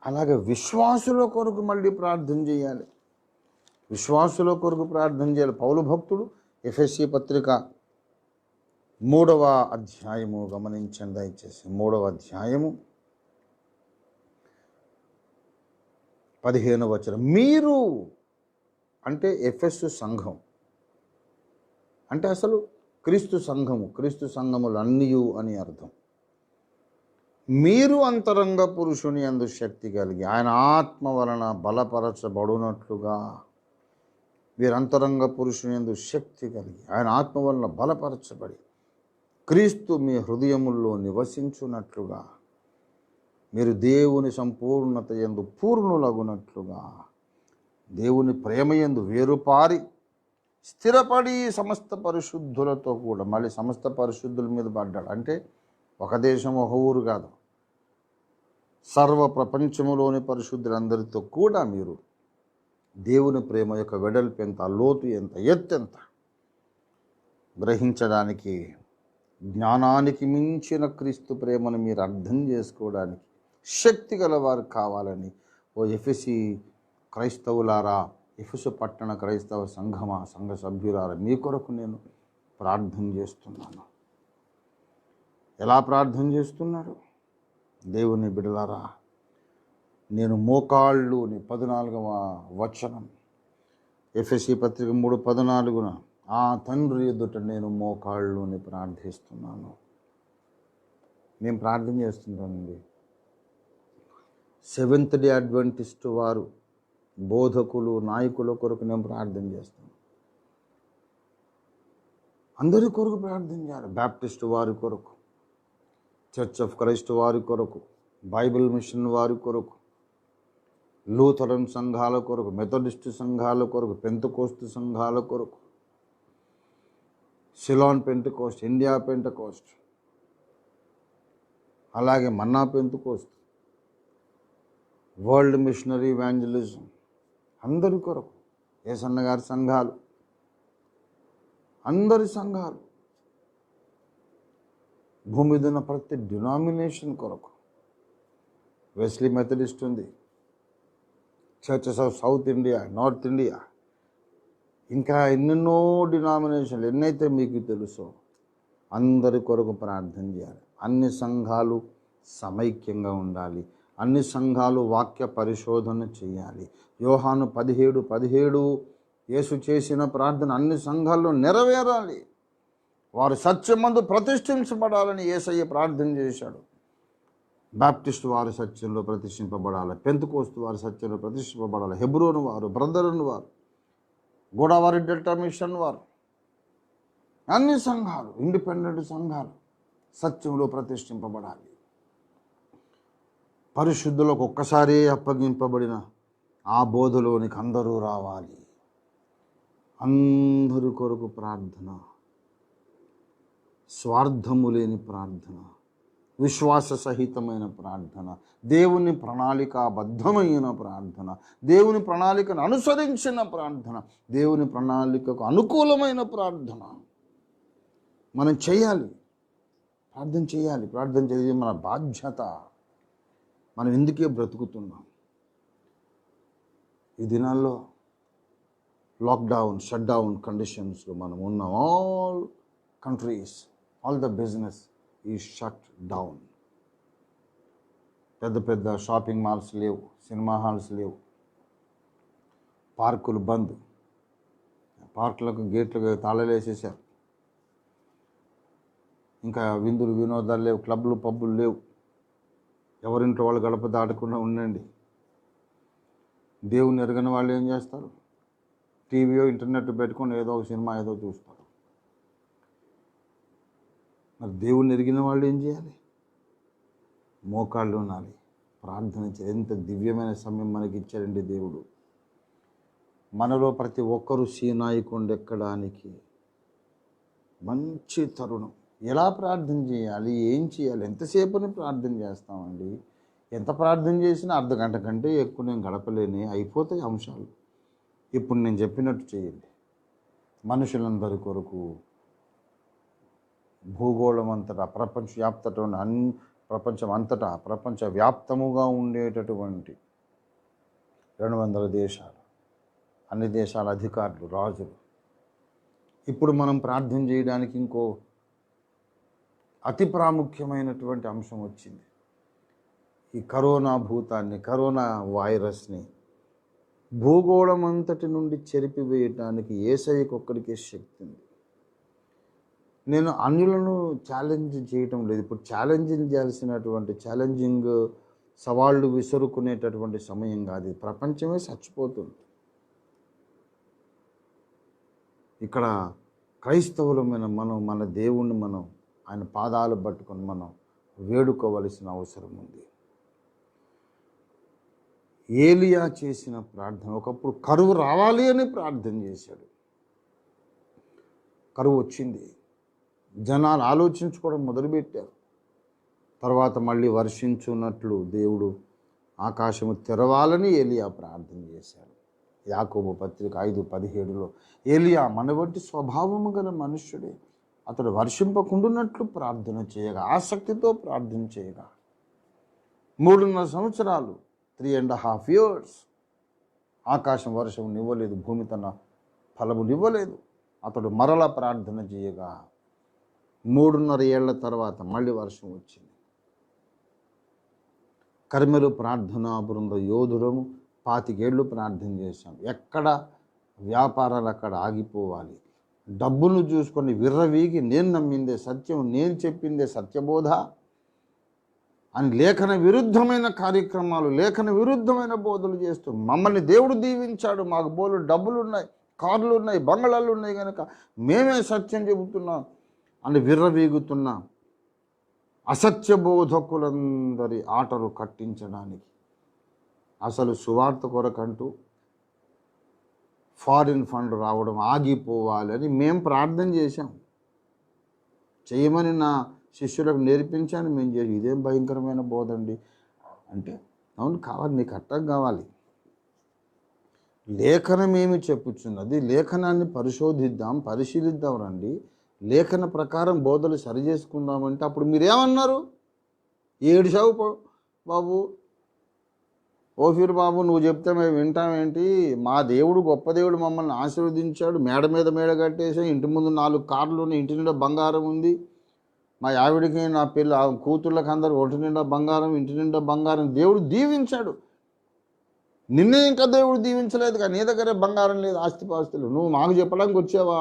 [SPEAKER 1] అలాగే విశ్వాసుల కొరకు మళ్ళీ ప్రార్థన చేయాలి. విశ్వాసుల కొరకు ప్రార్థన చేయాలి. పౌలు భక్తుడు ఎఫెసీ పత్రిక 3వ అధ్యాయము గమనించండి దయచేసి. 3వ అధ్యాయము 15వ వచనం. మీరు అంటే ఎఫెసు సంఘం అంటే అసలు క్రీస్తు సంఘము, క్రీస్తు సంఘములు అన్నియు అని అర్థం. మీరు అంతరంగ పురుషుని యందు శక్తి కలిగి ఆయన ఆత్మ వలన బలపరచబడునట్లుగా, మీరు అంతరంగ పురుషుని యందు శక్తి కలిగి ఆయన ఆత్మ వలన బలపరచబడి క్రీస్తు మీ హృదయముల్లో నివసించున్నట్లుగా, మీరు దేవుని సంపూర్ణత యందు పూర్ణులగునట్లుగా, దేవుని ప్రేమయందు వేరుపారి స్థిరపడి సమస్త పరిశుద్ధులతో కూడా, మళ్ళీ సమస్త పరిశుద్ధుల మీద పడ్డాడు. అంటే ఒక దేశం ఒక ఊరు కాదు, సర్వ ప్రపంచములోని పరిశుద్ధులందరితో కూడా మీరు దేవుని ప్రేమ యొక్క వెడల్పు ఎంత, లోతు ఎంత, ఎత్తెంత గ్రహించడానికి, జ్ఞానానికి మించిన క్రీస్తు ప్రేమను మీరు అర్థం చేసుకోవడానికి శక్తి గలవారు కావాలని ఓ ఎఫెసీ క్రైస్తవులారా, ఎఫెసు పట్టణ క్రైస్తవ సంఘమా, సంఘ సభ్యులారా, మీ కొరకు నేను ప్రార్థన చేస్తున్నాను. ఎలా ప్రార్థన చేస్తున్నారు? దేవుని బిడలారా, నేను మోకాళ్ళు అని 14వ వచనం ఎఫెసీ పత్రిక 3:14 ఆ తండ్రి ఎదుట నేను మోకాళ్ళుని ప్రార్థిస్తున్నాను. నేను ప్రార్థన చేస్తున్నానండి. సెవెంత్ డే అడ్వెంటిస్ట్ వారు, బోధకులు, నాయకుల కొరకు నేను ప్రార్థన చేస్తాను. అందరి కొరకు ప్రార్థన చేయాలి. బ్యాప్టిస్ట్ వారి కొరకు, చర్చ్ ఆఫ్ క్రైస్ట్ వారి కొరకు, బైబిల్ మిషన్ వారి కొరకు, లూథరన్ సంఘాల కొరకు, మెథడిస్ట్ సంఘాల కొరకు, పెంతెకోస్తు సంఘాల కొరకు, సిలోన్ పెంటెకోస్ట్, ఇండియా పెంటెకోస్ట్, అలాగే మన్నా పెంతెకోస్ట్, వరల్డ్ మిషనరీ ఇవాంజలిజం, అందరి కొరకు, యేసన్న గారి సంఘాలు, అందరి సంఘాలు, భూమి మీద ఉన్న ప్రతి డినామినేషన్ కొరకు. వెస్లీ మెథడిస్ట్ ఉంది, churches of South India, North India, ఇంకా ఎన్నెన్నో డినామినేషన్లు, ఎన్నైతే మీకు తెలుసో అందరి కొరకు ప్రార్థన చేయాలి. అన్ని సంఘాలు సమైక్యంగా ఉండాలి. అన్ని సంఘాలు వాక్య పరిశోధన చేయాలి. యోహాను 17:17 యేసు చేసిన ప్రార్థన అన్ని సంఘాల్లో నెరవేరాలి. వారు సత్యమందు ప్రతిష్ఠించబడాలని యేసయ్య ప్రార్థన చేశాడు. బాప్టిస్ట్ వారు సత్యంలో ప్రతిష్ఠింపబడాలి, పెంతెకోస్తు వారు సత్యంలో ప్రతిష్ఠింపబడాలి, హెబ్రోను వారు, బ్రదరన్ వారు, గోదావరి డెల్టా మిషన్ వారు, అన్ని సంఘాలు, ఇండిపెండెంట్ సంఘాలు సత్యంలో ప్రతిష్ఠింపబడాలి. పరిశుద్ధులకు ఒక్కసారి అప్పగింపబడిన ఆ బోధలోనికి అందరూ రావాలి. అందరి కొరకు ప్రార్థన, స్వార్థము లేని ప్రార్థన, విశ్వాస సహితమైన ప్రార్థన, దేవుని ప్రణాళికాబద్ధమైన ప్రార్థన, దేవుని ప్రణాళికను అనుసరించిన ప్రార్థన, దేవుని ప్రణాళికకు అనుకూలమైన ప్రార్థన మనం చేయాలి. ప్రార్థన చేయాలి. ప్రార్థన చేయాలి మన బాధ్యత. మనం ఎందుకే బ్రతుకుతున్నాం? ఈ దినాల్లో లాక్డౌన్, షట్ డౌన్ కండిషన్స్లో మనం ఉన్నాం. All countries, all the business ఈ షట్ డౌన్. పెద్ద పెద్ద షాపింగ్ మాల్స్ లేవు, సినిమా హాల్స్ లేవు, పార్కులు బంద్, పార్కులకు గేట్లకు తాళాలు వేసేసారు. ఇంకా విందులు వినోదాలు లేవు, క్లబ్లు పబ్బులు లేవు. ఎవరింట్లో వాళ్ళు గడప దాటకుండా ఉండండి. దేవుని ఎరగని వాళ్ళు ఏం చేస్తారు? టీవీయో ఇంటర్నెట్ పెట్టుకొని ఏదో ఒక సినిమా ఏదో చూస్తారు. మరి దేవుని ఎరిగిన వాళ్ళు ఏం చేయాలి? మోకాళ్ళు ఉండాలి, ప్రార్థన చేయాలి. ఎంత దివ్యమైన సమయం మనకి ఇచ్చాడండి దేవుడు. మనలో ప్రతి ఒక్కరూ సీనాయి కొండ ఎక్కడానికి మంచి తరుణం. ఎలా ప్రార్థన చేయాలి, ఏం చేయాలి? ఎంతసేపుని ప్రార్థన చేస్తామండి? ఎంత ప్రార్థన చేసినా అర్ధగంట కంటే ఎక్కువ నేను గడపలేని అయిపోతాయి అంశాలు. ఇప్పుడు నేను చెప్పినట్టు చేయండి. మనుషులందరి కొరకు భూగోళం అంతటా ప్రపంచవ్యాప్తముగా ఉండేటటువంటి 200 దేశాలు, అన్ని దేశాల అధికారులు, రాజులు. ఇప్పుడు మనం ప్రార్థన చేయడానికి ఇంకో అతి ప్రాముఖ్యమైనటువంటి అంశం వచ్చింది. ఈ కరోనా భూతాన్ని, కరోనా వైరస్ని భూగోళం అంతటి నుండి చెరిపివేయటానికి యేసయ్యకు ఒక్కడికే శక్తి ఉంది. నేను అన్యులను ఛాలెంజ్ చేయటం లేదు. ఇప్పుడు ఛాలెంజింగ్ సవాళ్ళు విసురుకునేటటువంటి సమయం కాదు. ప్రపంచమే చచ్చిపోతుంది. ఇక్కడ క్రైస్తవులమైన మనం మన దేవుణ్ణి ఆయన పాదాలు పట్టుకొని మనం వేడుకోవలసిన అవసరం ఉంది. ఏలియా చేసిన ప్రార్థన, ఒకప్పుడు కరువు రావాలి అని ప్రార్థన చేశాడు. కరువు వచ్చింది. జనాలు ఆలోచించుకోవడం మొదలుపెట్టారు. తర్వాత మళ్ళీ వర్షించున్నట్లు దేవుడు ఆకాశము తెరవాలని ఏలియా ప్రార్థన చేశాడు. యాకోబు పత్రిక 5:17లో ఏలియా మన వంటి స్వభావము గల మనుష్యుడే. అతడు వర్షింపకుండునట్లు ప్రార్థన చేయగా, ఆసక్తితో ప్రార్థన చేయగా 3.5 సంవత్సరాలు 3.5 years ఆకాశం వర్షం నివ్వలేదు, భూమి తన ఫలము నివ్వలేదు. అతడు మరల ప్రార్థన చేయగా 3.5 ఏళ్ల తర్వాత మళ్ళీ వర్షం వచ్చింది. కర్మెలు ప్రార్థనా బృంద యోధుడము 25 ఏళ్ళు ప్రార్థన చేశాం. ఎక్కడ వ్యాపారాలు అక్కడ ఆగిపోవాలి. డబ్బును చూసుకొని విర్రవీగి నేను నమ్మిందే సత్యం, నేను చెప్పిందే సత్యబోధ అని లేఖన విరుద్ధమైన కార్యక్రమాలు, లేఖన విరుద్ధమైన బోధలు చేస్తూ మమ్మల్ని దేవుడు దీవించాడు, మాకు బోలు డబ్బులు ఉన్నాయి, కార్లు ఉన్నాయి, బంగళాలు ఉన్నాయి కనుక మేమే సత్యం చెబుతున్నాం అని విర్రవీగుతున్న అసత్య బోధకులందరి ఆటలు కట్టించడానికి, అసలు సువార్త కొరకంటూ ఫారిన్ ఫండ్ రావడం ఆగిపోవాలని మేము ప్రార్థన చేశాం. చేయమని నా శిష్యులకు నేర్పించాను, మేము చేసి ఇదేం భయంకరమైన బోధ అండి అంటే, అవును కావాలి, నీకు అట్టం కావాలి. లేఖనం ఏమి చెప్పుచున్నది, లేఖనాన్ని పరిశీలిద్దాం రండి, లేఖన ప్రకారం బోధలు సరి చేసుకుందామంటే అప్పుడు మీరేమన్నారు? ఏడిచావు బాబు, ఓఫీర్ బాబు, నువ్వు చెప్తే మేము వింటామేంటి? మా దేవుడు గొప్ప దేవుడు, మమ్మల్ని ఆశీర్వదించాడు, మేడ మీద మేడ కట్టేసాం, ఇంటి ముందు 4 కార్లు ఉన్నాయి, ఇంటి నిండా బంగారం ఉంది, మా ఆవిడికి నా కూతుళ్ళకి అందరు ఒంటి నిండా బంగారం, ఇంటి నిండా బంగారం, దేవుడు దీవించాడు. నిన్నే ఇంకా దేవుడు దీవించలేదు కానీ నీ దగ్గరే బంగారం లేదు, ఆస్తిపాస్తులు, నువ్వు మాకు చెప్పడానికి వచ్చావా?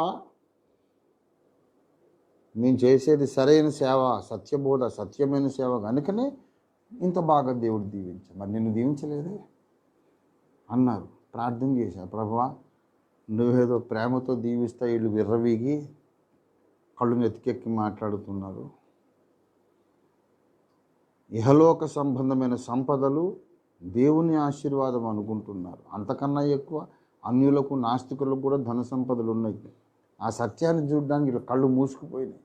[SPEAKER 1] మేము చేసేది సరైన సేవ, సత్యబోధ, సత్యమైన సేవ కనుకనే ఇంత బాగా దేవుడు దీవించా, మరి నిన్ను దీవించలేదే అన్నారు. ప్రార్థన చేశారు, ప్రభువా నువ్వేదో ప్రేమతో దీవిస్తా, వీళ్ళు విర్రవీగి కళ్ళు నెత్తికెక్కి మాట్లాడుతున్నారు. ఇహలోక సంబంధమైన సంపదలు దేవుని ఆశీర్వాదం అనుకుంటున్నారు. అంతకన్నా ఎక్కువ అన్యులకు, నాస్తికులకు కూడా ధన సంపదలు ఉన్నాయి. ఆ సత్యాన్ని చూడడానికి ఇలా కళ్ళు మూసుకుపోయినాయి.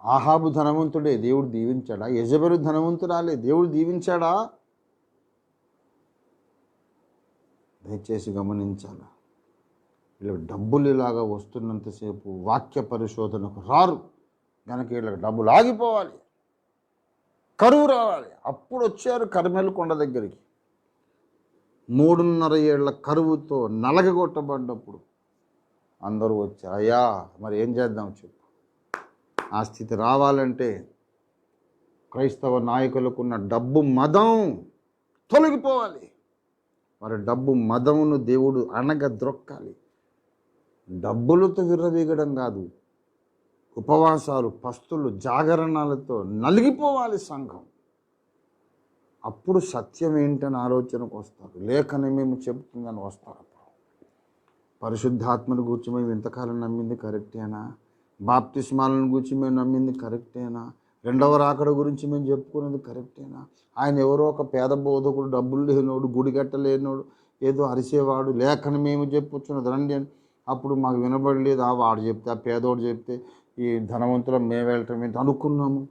[SPEAKER 1] ఆహాబు ధనవంతుడే, దేవుడు దీవించాడా? యెజెబెలు ధనవంతురాలే, దేవుడు దీవించాడా? దయచేసి గమనించాలా. వీళ్ళకి డబ్బులు ఇలాగా వస్తున్నంతసేపు వాక్య పరిశోధనకు రారు కనుక వీళ్ళకి డబ్బులు ఆగిపోవాలి, కరువు రావాలి. అప్పుడు వచ్చారు కర్మెలు కొండ దగ్గరికి. 3.5 ఏళ్ల కరువుతో నలగగొట్టబడ్డప్పుడు అందరూ వచ్చారు. అయ్యా మరి ఏం చేద్దాం చెప్పు. ఆ స్థితి రావాలంటే క్రైస్తవ నాయకులకున్న డబ్బు మదం తొలగిపోవాలి. వారి డబ్బు మదమును దేవుడు అణగద్రొక్కాలి. డబ్బులతో విర్రవీగడం కాదు, ఉపవాసాలు, పస్తులు, జాగరణాలతో నలిగిపోవాలి సంఘం. అప్పుడు సత్యం ఏంటని ఆలోచనకు వస్తారు. లేఖనమేమి చెబుతుందని వస్తారు. పరిశుద్ధాత్మను గురించి మేము ఇంతకాలం నమ్మింది కరెక్టేనా? బాప్తిస్మాలను గురించి మేము నమ్మింది కరెక్టేనా? రెండవ రాకడ గురించి మేము చెప్పుకున్నది కరెక్టేనా? ఆయన ఎవరో ఒక పేద బోధకుడు, డబ్బులు లేనోడు, గుడిగట్టలేనోడు, ఏదో అరిసేవాడు, లేఖనమేమి చెప్పుచున్నది రండి అని అప్పుడు మాకు వినబడలేదు. వాడు చెప్తే, ఆ పేదోడు చెప్తే ఈ ధనవంతులం మేము వెళ్ళటం ఏంటి అనుకున్నాము.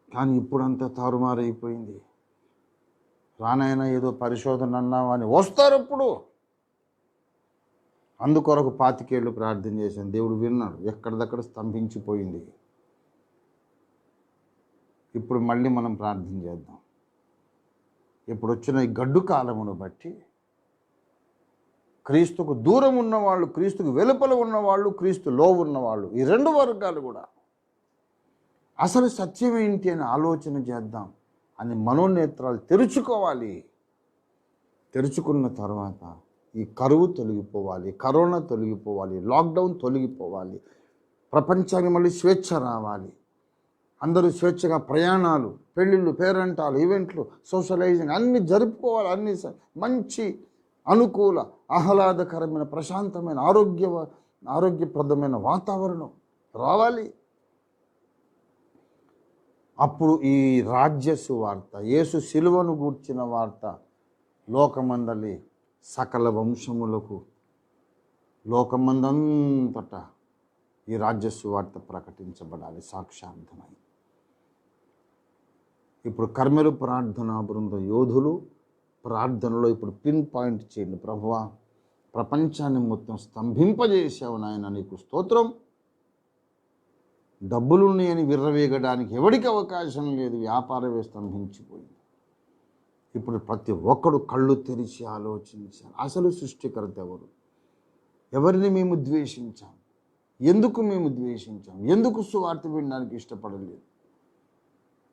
[SPEAKER 1] కానీ ఇప్పుడంతా తారుమారైపోయింది. రానైనా ఏదో పరిశోధన అన్నావా అని వస్తారు. ఇప్పుడు అందుకొరకు 25 ఏళ్ళు ప్రార్థన చేశాను, దేవుడు విన్నాడు. ఎక్కడిదక్కడ స్తంభించిపోయింది. ఇప్పుడు మళ్ళీ మనం ప్రార్థన చేద్దాం. ఇప్పుడు వచ్చిన ఈ గడ్డు కాలమును బట్టి క్రీస్తుకు దూరం ఉన్నవాళ్ళు, క్రీస్తుకు వెలుపల ఉన్నవాళ్ళు, క్రీస్తులో ఉన్నవాళ్ళు, ఈ 2 వర్గాలు కూడా అసలు సత్యం ఏంటి అని ఆలోచన చేద్దాం అని మనోనేత్రాలు తెరుచుకోవాలి. తెరుచుకున్న తర్వాత ఈ కరువు తొలగిపోవాలి, కరోనా తొలగిపోవాలి, లాక్డౌన్ తొలగిపోవాలి, ప్రపంచానికి మళ్ళీ స్వేచ్ఛ రావాలి, అందరూ స్వేచ్ఛగా ప్రయాణాలు, పెళ్ళిళ్ళు, పేరంటాలు, ఈవెంట్లు, సోషలైజింగ్ అన్నీ జరుపుకోవాలి. అన్నీ మంచి అనుకూల, ఆహ్లాదకరమైన, ప్రశాంతమైన, ఆరోగ్యప్రదమైన వాతావరణం రావాలి. అప్పుడు ఈ రాజ్య సువార్త, యేసు శిలువను గూర్చిన వార్త లోకమందలి సకల వంశములకు, లోకమందంతటా ఈ రాజ్య సువార్త ప్రకటించబడాలి సాక్షార్థమై. ఇప్పుడు కర్మెలు ప్రార్థనా బృందం యోధులు ప్రార్థనలో ఇప్పుడు పిన్ పాయింట్ చేయండి. ప్రభువా, ప్రపంచాన్ని మొత్తం స్తంభింపజేసావు నాయన, నీకు స్తోత్రం. డబ్బులున్నాయని విర్రవేగడానికి ఎవరికి అవకాశం లేదు. వ్యాపారమే స్తంభించిపోయింది. ఇప్పుడు ప్రతి ఒక్కడు కళ్ళు తెరిచి ఆలోచించాలి. అసలు సృష్టికర్త ఎవరు? ఎవరిని మేము ద్వేషించాం? ఎందుకు మేము ద్వేషించాం? ఎందుకు సువార్త వినడానికి ఇష్టపడలేదు?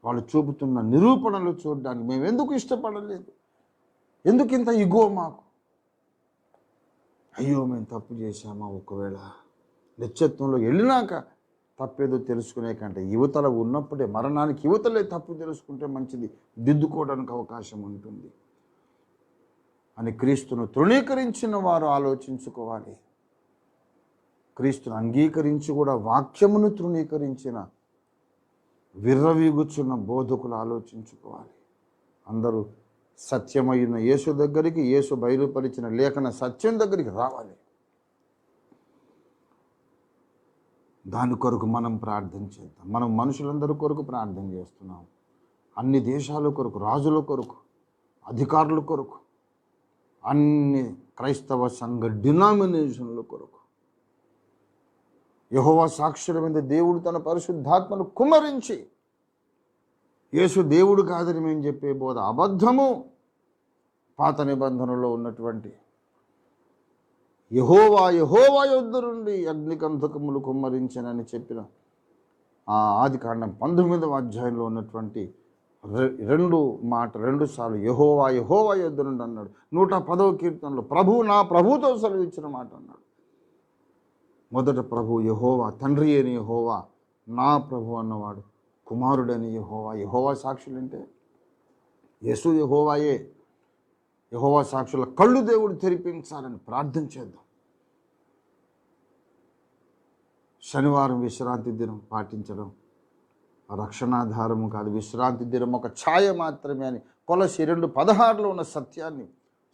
[SPEAKER 1] వాళ్ళు చూపుతున్న నిరూపణలు చూడడానికి మేము ఎందుకు ఇష్టపడలేదు? ఎందుకు ఇంత ఇగో మాకు? అయ్యో, మేము తప్పు చేశామా? ఒకవేళ నిత్యత్వంలో వెళ్ళినాక తప్పేదో తెలుసుకునే కంటే యువతలో ఉన్నప్పుడే, మరణానికి యువతలే తప్పు తెలుసుకుంటే మంచిది, దిద్దుకోవడానికి అవకాశం ఉంటుంది అని క్రీస్తును తృణీకరించిన వారు ఆలోచించుకోవాలి. క్రీస్తును అంగీకరించి కూడా వాక్యమును తృణీకరించిన విర్రవీగుచున్న బోధకులు ఆలోచించుకోవాలి. అందరూ సత్యమైన యేసు దగ్గరికి, యేసు బయలుపరిచిన లేఖన సత్యం దగ్గరికి రావాలి. దాని కొరకు మనం ప్రార్థన చేద్దాం. మనం మనుషులందరి కొరకు ప్రార్థన చేస్తున్నాం. అన్ని దేశాల కొరకు, రాజుల కొరకు, అధికారుల కొరకు, అన్ని క్రైస్తవ సంఘ డినామినేషన్ల కొరకు. యెహోవా సాక్షుల మీద దేవుడు తన పరిశుద్ధాత్మను కుమ్మరించి, యేసు దేవుడు కాదని మేము చెప్పే బోధ అబద్ధము. పాత నిబంధనలో ఉన్నటువంటి యెహోవా యొద్ద నుండి అగ్నికంధకములు కుమ్మరించనని చెప్పిన ఆ ఆదికాండం 19వ అధ్యాయంలో ఉన్నటువంటి 2 సార్లు యెహోవా యొద్ద నుండి అన్నాడు. 110వ కీర్తనలో ప్రభువు నా ప్రభుతో సెలవిచ్చిన మాట అన్నాడు. మొదట ప్రభు యెహోవా, తండ్రి అని యెహోవా, నా ప్రభు అన్నవాడు కుమారుడని యెహోవా. యెహోవా సాక్షులంటే యేసు యెహోవాయే. యెహోవా సాక్షుల కళ్ళు దేవుడు తెరిపించాలని ప్రార్థన చేద్దాం. శనివారం విశ్రాంతి దినం పాటించడం రక్షణాధారము కాదు. విశ్రాంతి దినం ఒక ఛాయ మాత్రమే అని కొలసి 2:16లో ఉన్న సత్యాన్ని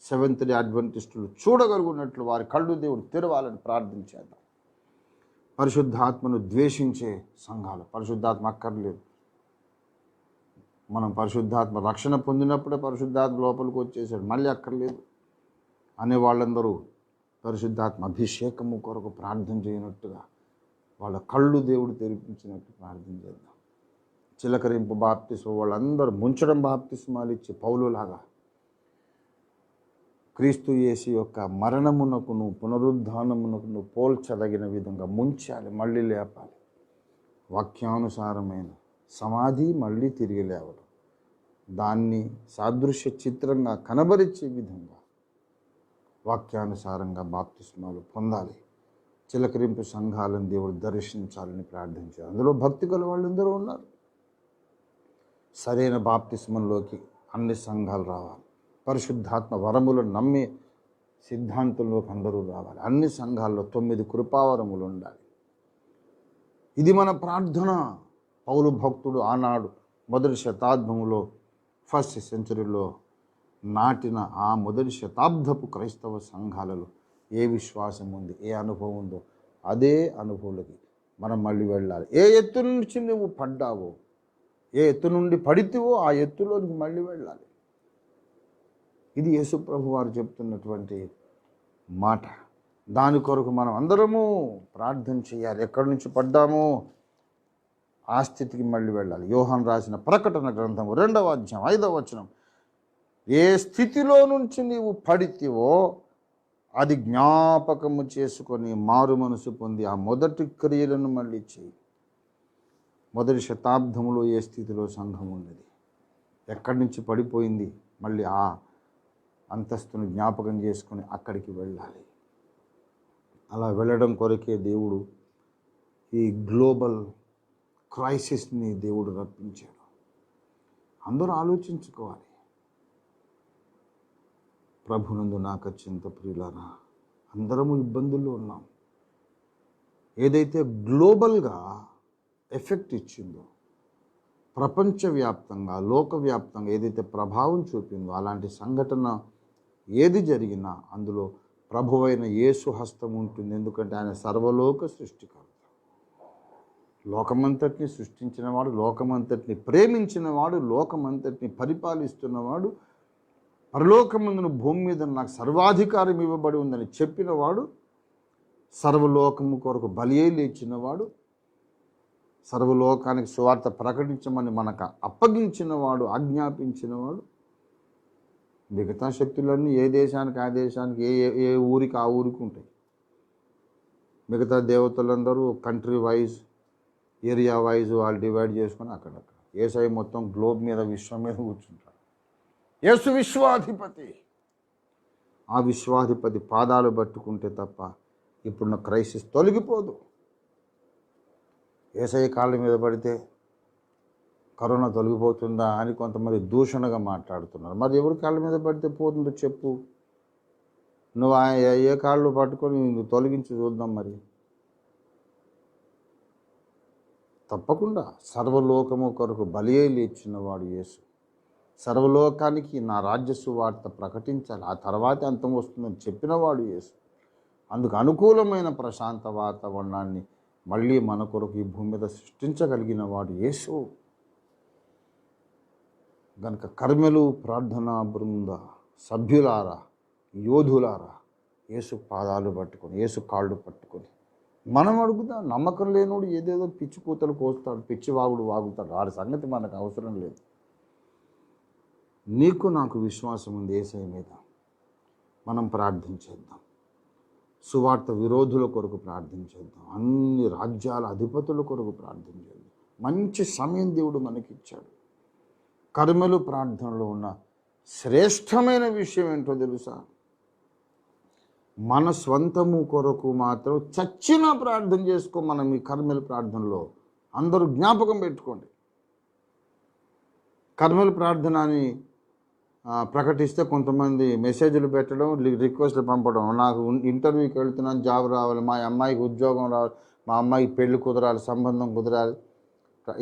[SPEAKER 1] సెవెంత్ డే అడ్వెంటిస్టులు చూడగలుగున్నట్లు వారి కళ్ళు దేవుడు తెరవాలని ప్రార్థన చేద్దాం. పరిశుద్ధాత్మను ద్వేషించే సంఘాలు, పరిశుద్ధాత్మ అక్కర్లేదు, మనం పరిశుద్ధాత్మ రక్షణ పొందినప్పుడే పరిశుద్ధాత్మ లోపలికి వచ్చేసాడు, మళ్ళీ అక్కర్లేదు అనే వాళ్ళందరూ పరిశుద్ధాత్మ అభిషేకము కొరకు ప్రార్థన చేయనట్టుగా వాళ్ళ కళ్ళు దేవుడు తెరిపించినట్టు ప్రార్థన చేద్దాం. చిలకరింపు బాప్తిస్మ వాళ్ళందరూ ముంచడం బాప్తిస్మాలు ఇచ్చి పౌలులాగా క్రీస్తు యేసు యొక్క మరణమునకును పునరుద్ధానమునకును పోల్చదగిన విధంగా ముంచాలి, మళ్ళీ లేపాలి. వాక్యానుసారమైన సమాధి మళ్ళీ తిరిగి లేవడం, దాన్ని సాదృశ్య చిత్రంగా కనబరిచే విధంగా వాక్యానుసారంగా బాప్తిస్మాలు పొందాలి. చిలకరింపు సంఘాలను దేవుడు దర్శించాలని ప్రార్థించారు. అందులో భక్తి గల వాళ్ళందరూ ఉన్నారు. సరైన బాప్తిస్మంలోకి అన్ని సంఘాలు రావాలి. పరిశుద్ధాత్మ వరములను నమ్మే సిద్ధాంతంలోకి అందరూ రావాలి. అన్ని సంఘాల్లో 9 కృపావరములు ఉండాలి. ఇది మన ప్రార్థన. పౌలు భక్తుడు ఆనాడు మొదటి శతాబ్దంలో, ఫస్ట్ సెంచరీలో నాటిన ఆ మొదటి శతాబ్దపు క్రైస్తవ సంఘాలలో ఏ విశ్వాసం ఉంది, ఏ అనుభవం ఉందో అదే అనుభవంలోకి మనం మళ్ళీ వెళ్ళాలి. ఏ ఎత్తు నుంచి నువ్వు పడ్డావో, ఏ ఎత్తు నుండి పడితేవో ఆ ఎత్తులోనికి మళ్ళీ వెళ్ళాలి. ఇది యేసు ప్రభు వారు చెప్తున్నటువంటి మాట. దాని కొరకు మనం అందరము ప్రార్థన చేయాలి. ఎక్కడి నుంచి పడ్డామో ఆ స్థితికి మళ్ళీ వెళ్ళాలి. యోహాను రాసిన ప్రకటన గ్రంథం 2వ అధ్యాయం 5వ వచనం, ఏ స్థితిలో నుంచి నీవు పడితేవో అది జ్ఞాపకము చేసుకొని మారు మనసు పొంది ఆ మొదటి క్రియలను మళ్ళీ చేయి. మొదటి శతాబ్దంలో ఏ స్థితిలో సంఘం ఉన్నది, ఎక్కడి నుంచి పడిపోయింది, మళ్ళీ ఆ అంతస్తును జ్ఞాపకం చేసుకొని అక్కడికి వెళ్ళాలి. అలా వెళ్ళడం కొరకే దేవుడు ఈ గ్లోబల్ క్రైసిస్ని దేవుడు రప్పించాడు. అందరూ ఆలోచించుకోవాలి. ప్రభునందు నాకు అత్యంత ప్రియులారా, అందరము ఇబ్బందుల్లో ఉన్నాం. ఏదైతే గ్లోబల్గా ఎఫెక్ట్ ఇచ్చిందో, ప్రపంచవ్యాప్తంగా లోకవ్యాప్తంగా ఏదైతే ప్రభావం చూపిందో, అలాంటి సంఘటన ఏది జరిగినా అందులో ప్రభువైన యేసు హస్తం ఉంటుంది. ఎందుకంటే ఆయన సర్వలోక సృష్టికర్త. లోకమంతటిని సృష్టించినవాడు, లోకమంతటిని ప్రేమించినవాడు, లోకమంతటిని పరిపాలిస్తున్నవాడు, పరలోకమందున భూమి మీద నాకు సర్వాధికారం ఇవ్వబడి ఉందని చెప్పినవాడు, సర్వలోకము కొరకు బలియే లేచినవాడు, సర్వలోకానికి సువార్త ప్రకటించమని మనకు అప్పగించినవాడు, ఆజ్ఞాపించినవాడు. మిగతా శక్తులన్నీ ఏ దేశానికి ఆ దేశానికి, ఏ ఊరికి ఆ ఊరికి ఉంటాయి. మిగతా దేవతలందరూ కంట్రీ వైజ్, ఏరియా వైజ్ వాళ్ళు డివైడ్ చేసుకొని అక్కడక్కడ. యేసయ్య మొత్తం గ్లోబ్ మీద, విశ్వం మీద కూర్చుంటాడు. యేసు విశ్వాధిపతి. ఆ విశ్వాధిపతి పాదాలు పట్టుకుంటే తప్ప ఇప్పుడున్న క్రైసిస్ తొలగిపోదు. యేసయ్య కాళ్ళ మీద పడితే కరోనా తొలగిపోతుందా అని కొంతమంది దూషణగా మాట్లాడుతున్నారు. మరి ఎవరి కాళ్ళ మీద పడితే పోతుందో చెప్పు. నువ్వు ఏ కాళ్ళు పట్టుకొని నువ్వు తొలగించి చూద్దాం. మరి తప్పకుండా సర్వలోకము కొరకు బలియేలు ఇచ్చినవాడు యేసు. సర్వలోకానికి నా రాజ్య సువార్త ప్రకటించాలి, ఆ తర్వాత అంతం వస్తుందని చెప్పినవాడు యేసు. అందుకు అనుకూలమైన ప్రశాంత వాతావరణాన్ని మళ్ళీ మన కొరకు ఈ భూమి మీద సృష్టించగలిగిన వాడు యేసు. గనుక కర్మెలు ప్రార్థనా బృంద సభ్యులారా, యోధులారా, యేసు పాదాలు పట్టుకొని, యేసు కాళ్ళు పట్టుకొని మనం అడుగుదాం. నమ్మకం లేనోడు ఏదేదో పిచ్చి కూతలు కోస్తాడు, పిచ్చి వాగుడు వాగుతాడు. వాడి సంగతి మనకు అవసరం లేదు. నీకు నాకు విశ్వాసం ఉంది యేసయ్య మీద. మనం ప్రార్థించేద్దాం. సువార్త విరోధుల కొరకు ప్రార్థించేద్దాం. అన్ని రాజ్యాల అధిపతుల కొరకు ప్రార్థించేద్దాం. మంచి సమయం దేవుడు మనకిచ్చాడు. కర్మెలు ప్రార్థనలో ఉన్న శ్రేష్టమైన విషయం ఏంటో తెలుసా? మన స్వంతము కొరకు మాత్రం చచ్చిన ప్రార్థన చేసుకో. మనం ఈ కర్మెల ప్రార్థనలో అందరూ జ్ఞాపకం పెట్టుకోండి. కర్మెల ప్రార్థన అని ప్రకటిస్తే కొంతమంది మెసేజ్లు పెట్టడం, రిక్వెస్ట్లు పంపడం. నాకు ఇంటర్వ్యూకి వెళ్తున్నాను, జాబ్ రావాలి, మా అమ్మాయికి ఉద్యోగం రావాలి, మా అమ్మాయికి పెళ్లి కుదరాలి, సంబంధం కుదరాలి.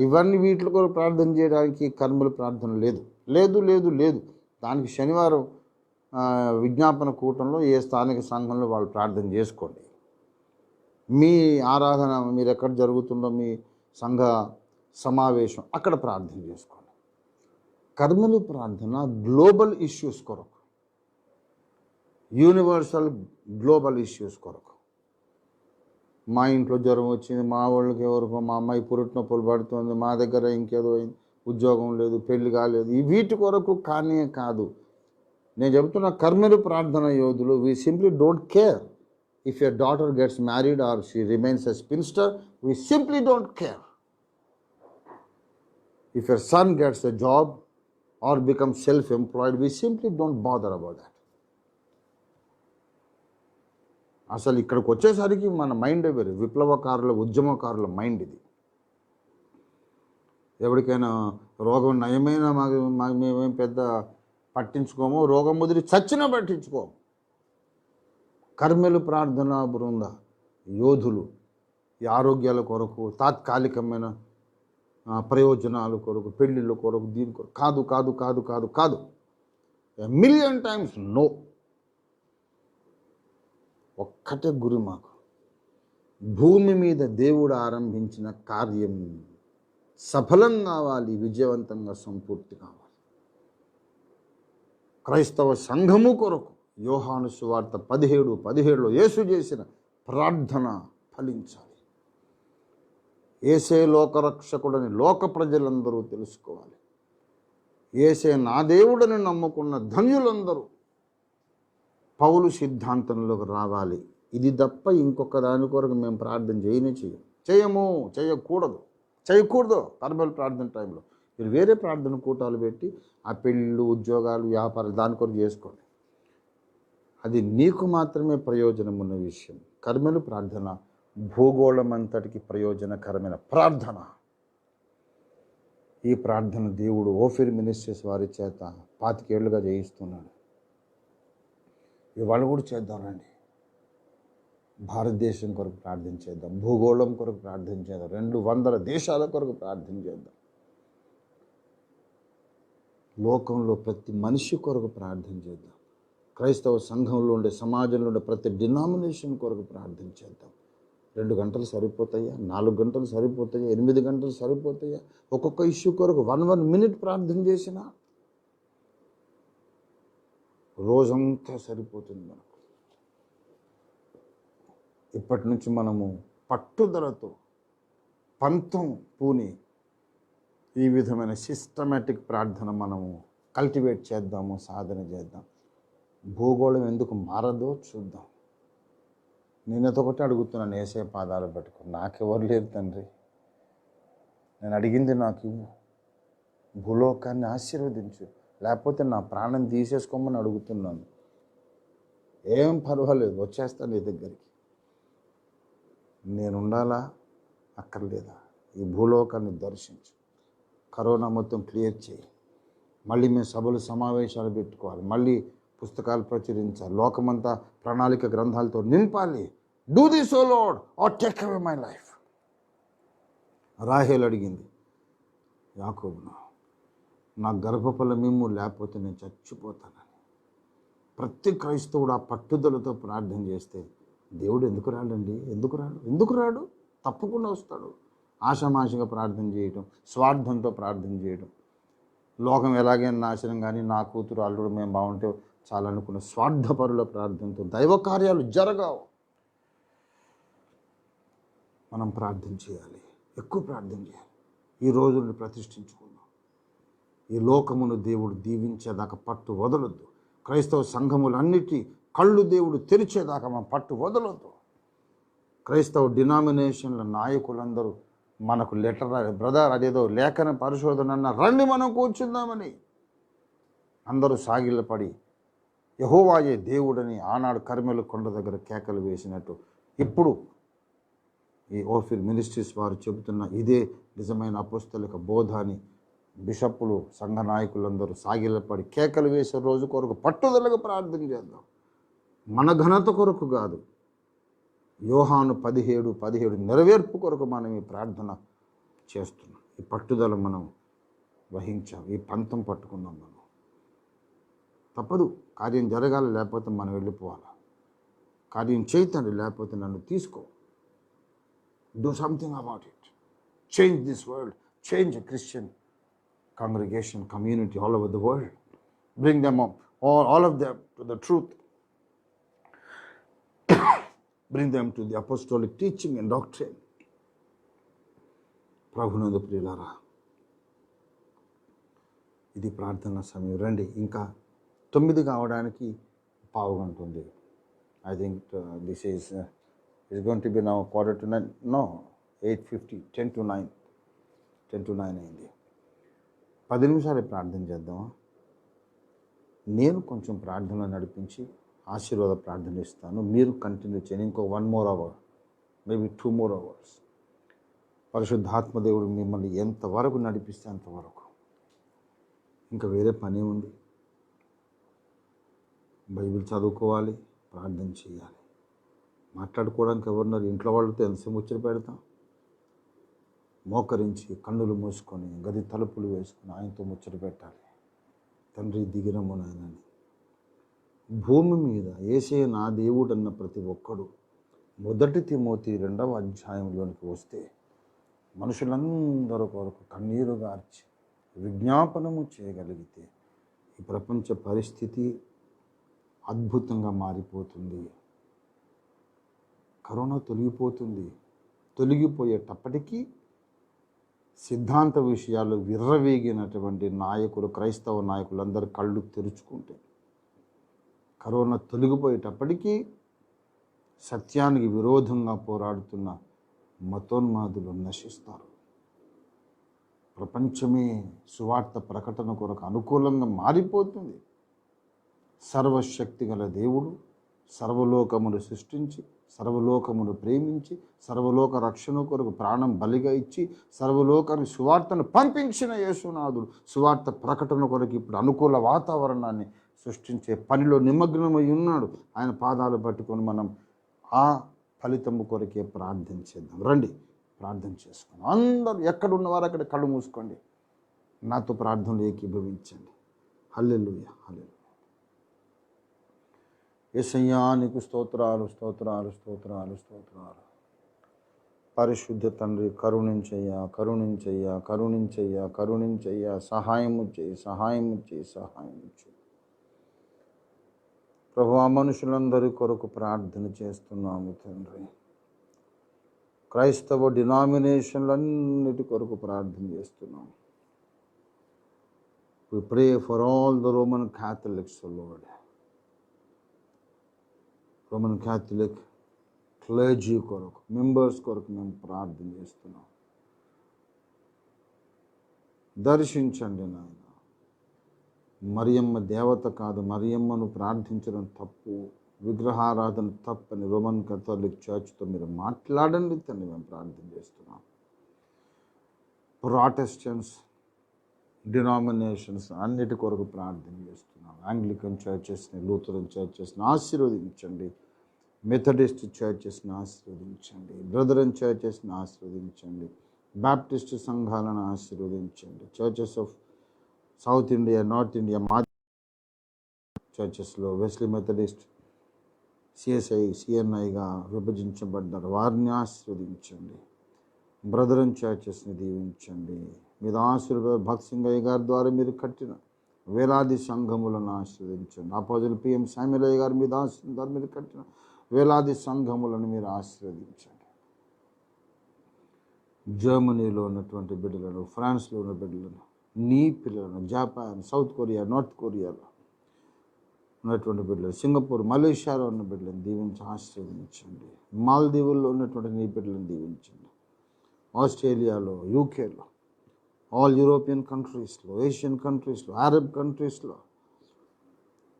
[SPEAKER 1] ఇవన్నీ వీటి కొరకు ప్రార్థన చేయడానికి కర్మల ప్రార్థన లేదు. లేదు లేదు లేదు దానికి శనివారం విజ్ఞాపన కూటంలో ఏ స్థానిక సంఘంలో వాళ్ళు ప్రార్థన చేసుకోండి. మీ ఆరాధన మీరు ఎక్కడ జరుగుతుందో మీ సంఘ సమావేశం అక్కడ ప్రార్థన చేసుకోండి. కర్మలు ప్రార్థన గ్లోబల్ ఇష్యూస్ కొరకు, యూనివర్సల్ గ్లోబల్ ఇష్యూస్ కొరకు. మా ఇంట్లో జ్వరం వచ్చింది, మా వాళ్ళకి ఎవరికో, మా అమ్మాయి పురుటి నొప్పులు పడుతుంది, మా దగ్గర ఇంకేదో ఉద్యోగం లేదు, పెళ్లి కాలేదు, ఈ వీటి కొరకు కానీ కాదు. నేను చెబుతున్న కర్మలు ప్రార్థన యోధులు, we simply don't care if your daughter gets married or she remains a spinster. We simply don't care if your son gets a job or become self-employed. We simply don't bother about that. అసలు ఇక్కడికి వచ్చేసరికి మన mind వేరు. విప్లవకారుల, ఉద్యమకారుల mind ఇది. ఎవరికైనా రోగం నయమైనా మేమేం పెద్ద పట్టించుకోము, రోగం ముదిరి చచ్చినా పట్టించుకోము. కర్మెలు ప్రార్థనా బృంద యోధులు ఈ ఆరోగ్యాల కొరకు, తాత్కాలికమైన ప్రయోజనాల కొరకు, పెళ్ళిళ్ళ కొరకు, దీని కొరకు కాదు కాదు కాదు కాదు కాదు, మిలియన్ టైమ్స్ నో. ఒక్కటే గురి మాకు, భూమి మీద దేవుడు ఆరంభించిన కార్యం సఫలం కావాలి, విజయవంతంగా సంపూర్తి కావాలి. క్రైస్తవ సంఘము కొరకు యోహాను సువార్త 17:17 యేసు చేసిన ప్రార్థన ఫలించాలి. యేసే లోకరక్షకుడని లోక ప్రజలందరూ తెలుసుకోవాలి. యేసే నా దేవుడని నమ్ముకున్న ధన్యులందరూ పౌలు సిద్ధాంతంలోకి రావాలి. ఇది తప్ప ఇంకొక దాని కొరకు మేము ప్రార్థన చేయకూడదు. కర్మల ప్రార్థన టైంలో మీరు వేరే ప్రార్థన కూటాలు పెట్టి ఆ పెళ్ళు, ఉద్యోగాలు, వ్యాపారాలు దాని కొరకు చేసుకోండి. అది నీకు మాత్రమే ప్రయోజనం ఉన్న విషయం. కర్మలు ప్రార్థన భూగోళం అంతటికి ప్రయోజనకరమైన ప్రార్థన. ఈ ప్రార్థన దేవుడు ఓఫిర్ మినిస్ట్రీస్ వారి చేత 25 ఏళ్లుగా చేయిస్తున్నాడు. ఇవాళ కూడా చేద్దామండి. భారతదేశం కొరకు ప్రార్థన చేద్దాం, భూగోళం కొరకు ప్రార్థన చేద్దాం, 200 దేశాల కొరకు ప్రార్థన చేద్దాం, లోకంలో ప్రతి మనిషి కొరకు ప్రార్థన చేద్దాం, క్రైస్తవ సంఘంలో ఉండే, సమాజంలో ఉండే ప్రతి డినామినేషన్ కొరకు ప్రార్థన చేద్దాం. 2 గంటలు సరిపోతాయా? 4 గంటలు సరిపోతాయా? 8 గంటలు సరిపోతాయా? ఒక్కొక్క ఇష్యూ కొరకు 1 మినిట్ ప్రార్థన చేసినా రోజంతా సరిపోతుంది మనకు. ఇప్పటి నుంచి మనము పట్టుదలతో పంతం పూని ఈ విధమైన సిస్టమేటిక్ ప్రార్థన మనము కల్టివేట్ చేద్దాము, సాధన చేద్దాం. భూగోళం ఎందుకు మారదో చూద్దాం. నేనొకటి అడుగుతున్నాను, యేసే పాదాలు పట్టుకుని, నాకెవరు లేరు తండ్రి, నేను అడిగింది నాకు ఇవ్వు, భూలోకాన్ని ఆశీర్వదించు, లేకపోతే నా ప్రాణం తీసేసుకోమని అడుగుతున్నాను. ఏం పర్వాలేదు, వచ్చేస్తాను నీ దగ్గరికి. నేను ఉండాలా అక్కర్లేదా? ఈ భూలోకాన్ని దర్శించు, కరోనా మొత్తం క్లియర్ చేయి, మళ్ళీ మేము సభలు సమావేశాలు పెట్టుకోవాలి, మళ్ళీ పుస్తకాలు ప్రచురించాలి, లోకమంతా ప్రణాళిక గ్రంథాలతో నింపాలి. Do this oh Lord or take away my life. రాహేల్ అడిగింది యాకోబును, నా గర్భఫల మిమ్ము లేకపోతే నేను చచ్చిపోతానని. ప్రతి క్రైస్తవుడు ఆ పట్టుదలతో ప్రార్థన చేస్తే దేవుడు ఎందుకు రాడు? తప్పకుండా వస్తాడు. ఆషామాషిగా ప్రార్థన చేయటం, స్వార్థంతో ప్రార్థన చేయడం, లోకం ఎలాగైనా నాశనం, కానీ నా కూతురు అల్లుడు మేము బాగుంటే చాలనుకున్న స్వార్థపరుల ప్రార్థనతో దైవ కార్యాలు జరగవు. మనం ప్రార్థన చేయాలి, ఎక్కువ ప్రార్థన చేయాలి. ఈ రోజుని ప్రతిష్ఠించుకుందాం. ఈ లోకమును దేవుడు దీవించేదాకా పట్టు వదలొద్దు. క్రైస్తవ సంఘములన్నిటి కళ్ళు దేవుడు తెరిచేదాకా మనం పట్టు వదలొద్దు. క్రైస్తవ డినామినేషన్ల నాయకులందరూ మనకు లెటర్, బ్రదర్ అదేదో లేఖన పరిశోధన అన్న, రండి మనం కూర్చుందామని అందరూ సాగిలపడి యెహోవాయే దేవుడని ఆనాడు కర్మెలు కొండ దగ్గర కేకలు వేసినట్టు ఇప్పుడు ఈ ఓఫిర్ మినిస్ట్రీస్ వారు చెబుతున్న ఇదే నిజమైన అపోస్తలిక బోధ అని బిషప్పులు, సంఘ నాయకులందరూ సాగిలపడి కేకలు వేసే రోజు కొరకు పట్టుదలగా ప్రార్థన చేద్దాం. మన ఘనత కొరకు కాదు, యోహాను 17:17 నెరవేర్పు కొరకు మనం ఈ ప్రార్థన చేస్తున్నాం. ఈ పట్టుదల మనం వహించాం, ఈ పంతం పట్టుకున్నాం. మనం తప్పదు, కార్యం జరగాలి, లేకపోతే మనం వెళ్ళిపోవాలి. కార్యం చేయతండి, లేకపోతే నన్ను తీసుకో. Do something about it. Change this world. Change a Christian congregation, community all over the world. Bring them up, all of them to the truth. Bring them to the apostolic teaching and doctrine. ప్రభునందు ప్రియులారా, ఇది ప్రార్థన సమయం. రండి, ఇంకా 9 కావడానికి పావుగంట ఉంది. I think this is going to be now 8:45. No, 8:50, 10 to 9 అయింది. 10 నిమిషాలు ప్రార్థన చేద్దామా? నేను కొంచెం ప్రార్థనలో నడిపించి ఆశీర్వాద ప్రార్థన ఇస్తాను, మీరు కంటిన్యూ చేయండి. ఇంకో 1 more hour, maybe 2 more hours. పరిశుద్ధాత్మ దేవుడు మిమ్మల్ని ఎంతవరకు నడిపిస్తే అంతవరకు. ఇంకా వేరే పని ఉంది. బైబిల్ చదువుకోవాలి, ప్రార్థన చేయాలి. మాట్లాడుకోవడానికి ఎవరున్నారు? ఇంట్లో వాళ్ళతో ఎంతసేపు ముచ్చట పెడతాం? మోకరించి కన్నులు మూసుకొని గది తలుపులు వేసుకొని ఆయనతో ముచ్చట పెట్టాలి. తండ్రి దిగిరమ్ము నాయనని. భూమి మీద యేసయ్య నా దేవుడు అన్న ప్రతి ఒక్కడు 1 తిమోతి 2వ అధ్యాయంలోనికి వస్తే మనుషులందరూ కొరకు కన్నీరు గార్చి విజ్ఞాపనము చేయగలిగితే ఈ ప్రపంచ పరిస్థితి అద్భుతంగా మారిపోతుంది. కరోనా తొలగిపోతుంది. తొలగిపోయేటప్పటికీ సిద్ధాంత విషయాలు విర్రవీగినటువంటి నాయకులు, క్రైస్తవ నాయకులందరూ కళ్ళు తెరుచుకుంటే, కరోనా తొలగిపోయేటప్పటికీ సత్యానికి విరోధంగా పోరాడుతున్న మతోన్మాదులు నశిస్తారు. ప్రపంచమే సువార్త ప్రకటన కొరకు అనుకూలంగా మారిపోతుంది. సర్వశక్తి గల దేవుడు సర్వలోకమును సృష్టించి, సర్వలోకమును ప్రేమించి, సర్వలోక రక్షణ కొరకు ప్రాణం బలిగా ఇచ్చి, సర్వలోకానికి సువార్తను పంపించిన యేసునాథుడు సువార్త ప్రకటన కొరకు ఇప్పుడు అనుకూల వాతావరణాన్ని సృష్టించే పనిలో నిమగ్నమై ఉన్నాడు. ఆయన పాదాలు పట్టుకొని మనం ఆ ఫలితము కొరకే ప్రార్థన చేద్దాం. రండి, ప్రార్థన చేసుకుందాం. అందరూ ఎక్కడున్నవారు అక్కడ కళ్ళు మూసుకోండి. నాతో ప్రార్థనలు ఏకీభవించండి. హల్లెలూయా, హల్లెలూయా. యేసయ్యా నీకు స్తోత్రాలు, స్తోత్రాలు, స్తోత్రాలు, స్తోత్రాలు. పరిశుద్ధ తండ్రి, కరుణించయ్యా, కరుణించయ్యా, కరుణించయ్యా, కరుణించయ్యా. సహాయము చేయి, సహాయము చేయి, సహాయము చేయి. ప్రభువా, మనుషులందరి కొరకు ప్రార్థన చేస్తున్నాము తండ్రి. క్రైస్తవ డినామినేషన్లన్నిటి కొరకు ప్రార్థన చేస్తున్నాము. We pray for all the Roman Catholics, Lord. Roman Catholic clergy కొరకు, మెంబర్స్ కొరకు మేము ప్రార్థన చేస్తున్నాం. దర్శించండి నాయన. మరియమ్మ దేవత కాదు, మరియమ్మను ప్రార్థించడం తప్పు, విగ్రహారాధన తప్పని రోమన్ క్యాథలిక్ చర్చ్తో మీరు మాట్లాడండి తండ్రి. మేము ప్రార్థన చేస్తున్నాం. ప్రొటెస్టెంట్స్ డినామినేషన్స్ అన్నిటి కొరకు ప్రార్థన చేస్తున్నాం. ఆంగ్లికన్ చర్చెస్ని, లూథరన్ చర్చెస్ని ఆశీర్వదించండి. మెథడిస్ట్ చర్చెస్ని ఆశీర్వదించండి. బ్రదరన్ చర్చెస్ని ఆశీర్వదించండి. బాప్టిస్ట్ సంఘాలను ఆశీర్వదించండి. Churches of South India, North India చర్చెస్లో వెస్లీ మెథడిస్ట్, సిఎస్ఐ, సిఎన్ఐగా విభజించబడ్డారు. వారిని ఆశీర్వదించండి. బ్రదరన్ చర్చెస్ని దీవించండి. మీద ఆశీర్వాద భక్త్ సింగయ్య గారి ద్వారా మీరు కట్టిన వేలాది సంఘములను ఆశీర్వదించండి. అపోజిల్ పిఎం శామ్యులయ్య గారి మీద ద్వారా మీరు కట్టిన వేలాది సంఘములను మీరు ఆశీర్వదించండి. జర్మనీలో ఉన్నటువంటి బిడ్డలను, ఫ్రాన్స్లో ఉన్న బిడ్డలను, నీ పిల్లలను, జపాన్, సౌత్ కొరియా, నార్త్ కొరియాలో ఉన్నటువంటి బిడ్డలు, సింగపూర్, మలేషియాలో ఉన్న బిడ్డలను దీవించి ఆశీర్వదించండి. మాల్దీవుల్లో ఉన్నటువంటి నీ బిడ్డలను దీవించండి. ఆస్ట్రేలియాలో, యూకేలో, ఆల్ యూరోపియన్ కంట్రీస్లో, ఏషియన్ కంట్రీస్లో, అరబ్ కంట్రీస్లో,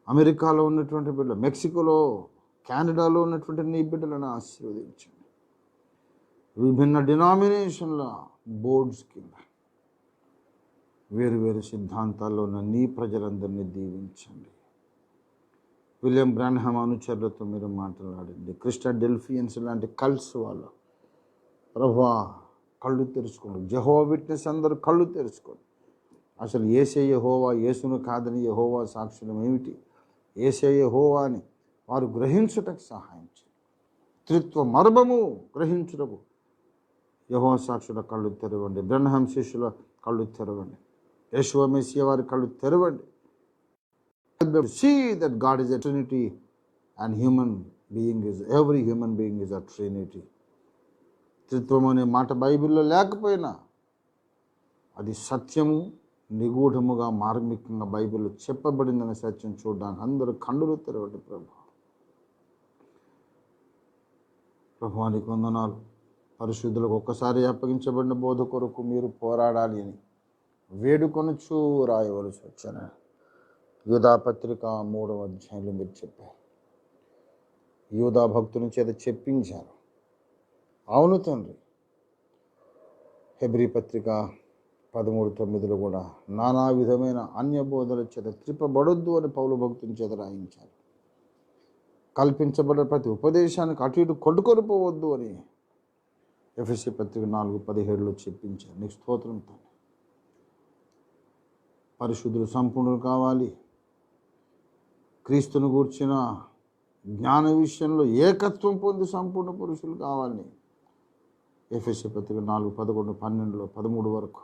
[SPEAKER 1] అమెరికాలో ఉన్నటువంటి బిడ్డలు, మెక్సికోలో, కెనడాలో ఉన్నటువంటి నీ బిడ్డలను ఆశీర్వదించండి. విభిన్న డినామినేషన్ల బోర్డ్స్ కింద వేరు వేరు సిద్ధాంతాల్లో ఉన్న నీ ప్రజలందరినీ దీవించండి. విలియం బ్రాన్హామ్ అనుచరులతో మీరు మాట్లాడండి. క్రిస్టియన్ డెల్ఫియన్స్ లాంటి కల్ట్స్ వాళ్ళు ప్రభువా కళ్ళు తెరుచుకోండి. జెహోవా విట్నెస్ అందరూ కళ్ళు తెరుచుకోండి. అసలు యేసే యెహోవా, యేసును కాదని యెహోవా సాక్షులం ఏమిటి? యేసే యెహోవా అని వారు గ్రహించుటకు సహాయం చేయండి. త్రిత్వ మర్మము గ్రహించుటకు యెహోవా సాక్షుల కళ్ళు తెరవండి. బ్రహ్మ శిష్యుల కళ్ళు తెరవండి. యేషువ మెస్సియా వారి కళ్ళు తెరవండి. See that God is a Trinity and every human being is a Trinity. త్రిత్వం అనే మాట బైబిల్లో లేకపోయినా అది సత్యము, నిగూఢముగా, మార్మికంగా బైబిల్లో చెప్పబడిందనే సత్యం చూడడానికి అందరూ కన్నులు తెరవండి. ప్రభువానికి వందనాలు. పరిశుద్ధులకు ఒక్కసారి అప్పగించబడిన బోధ కొరకు మీరు పోరాడాలి అని వేడుకొనుచూ రాయవలసి వచ్చాను. యూదా పత్రిక 3వ అధ్యాయంలో మీరు చెప్పారు. యూదా భక్తుని చేత చెప్పించారు. అవును తండ్రి, హెబ్రీ పత్రిక 13:9 కూడా నానా విధమైన అన్య బోధల చేత త్రిప్పబడొద్దు అని పౌలు భక్తుని చేత రాయించారు. కల్పించబడిన ప్రతి ఉపదేశానికి అటు ఇటు కొట్టుకొని పోవద్దు అని ఎఫెసీ పత్రిక 4:17 చెప్పించారు. నీకు స్తోత్రం తండ్రి. పరిశుద్ధులు సంపూర్ణులు కావాలి. క్రీస్తును గూర్చిన జ్ఞాన విషయంలో ఏకత్వం పొంది సంపూర్ణ పురుషులు కావాలని ఎఫెసీ పత్రిక 4:11, 12, 13 వరకు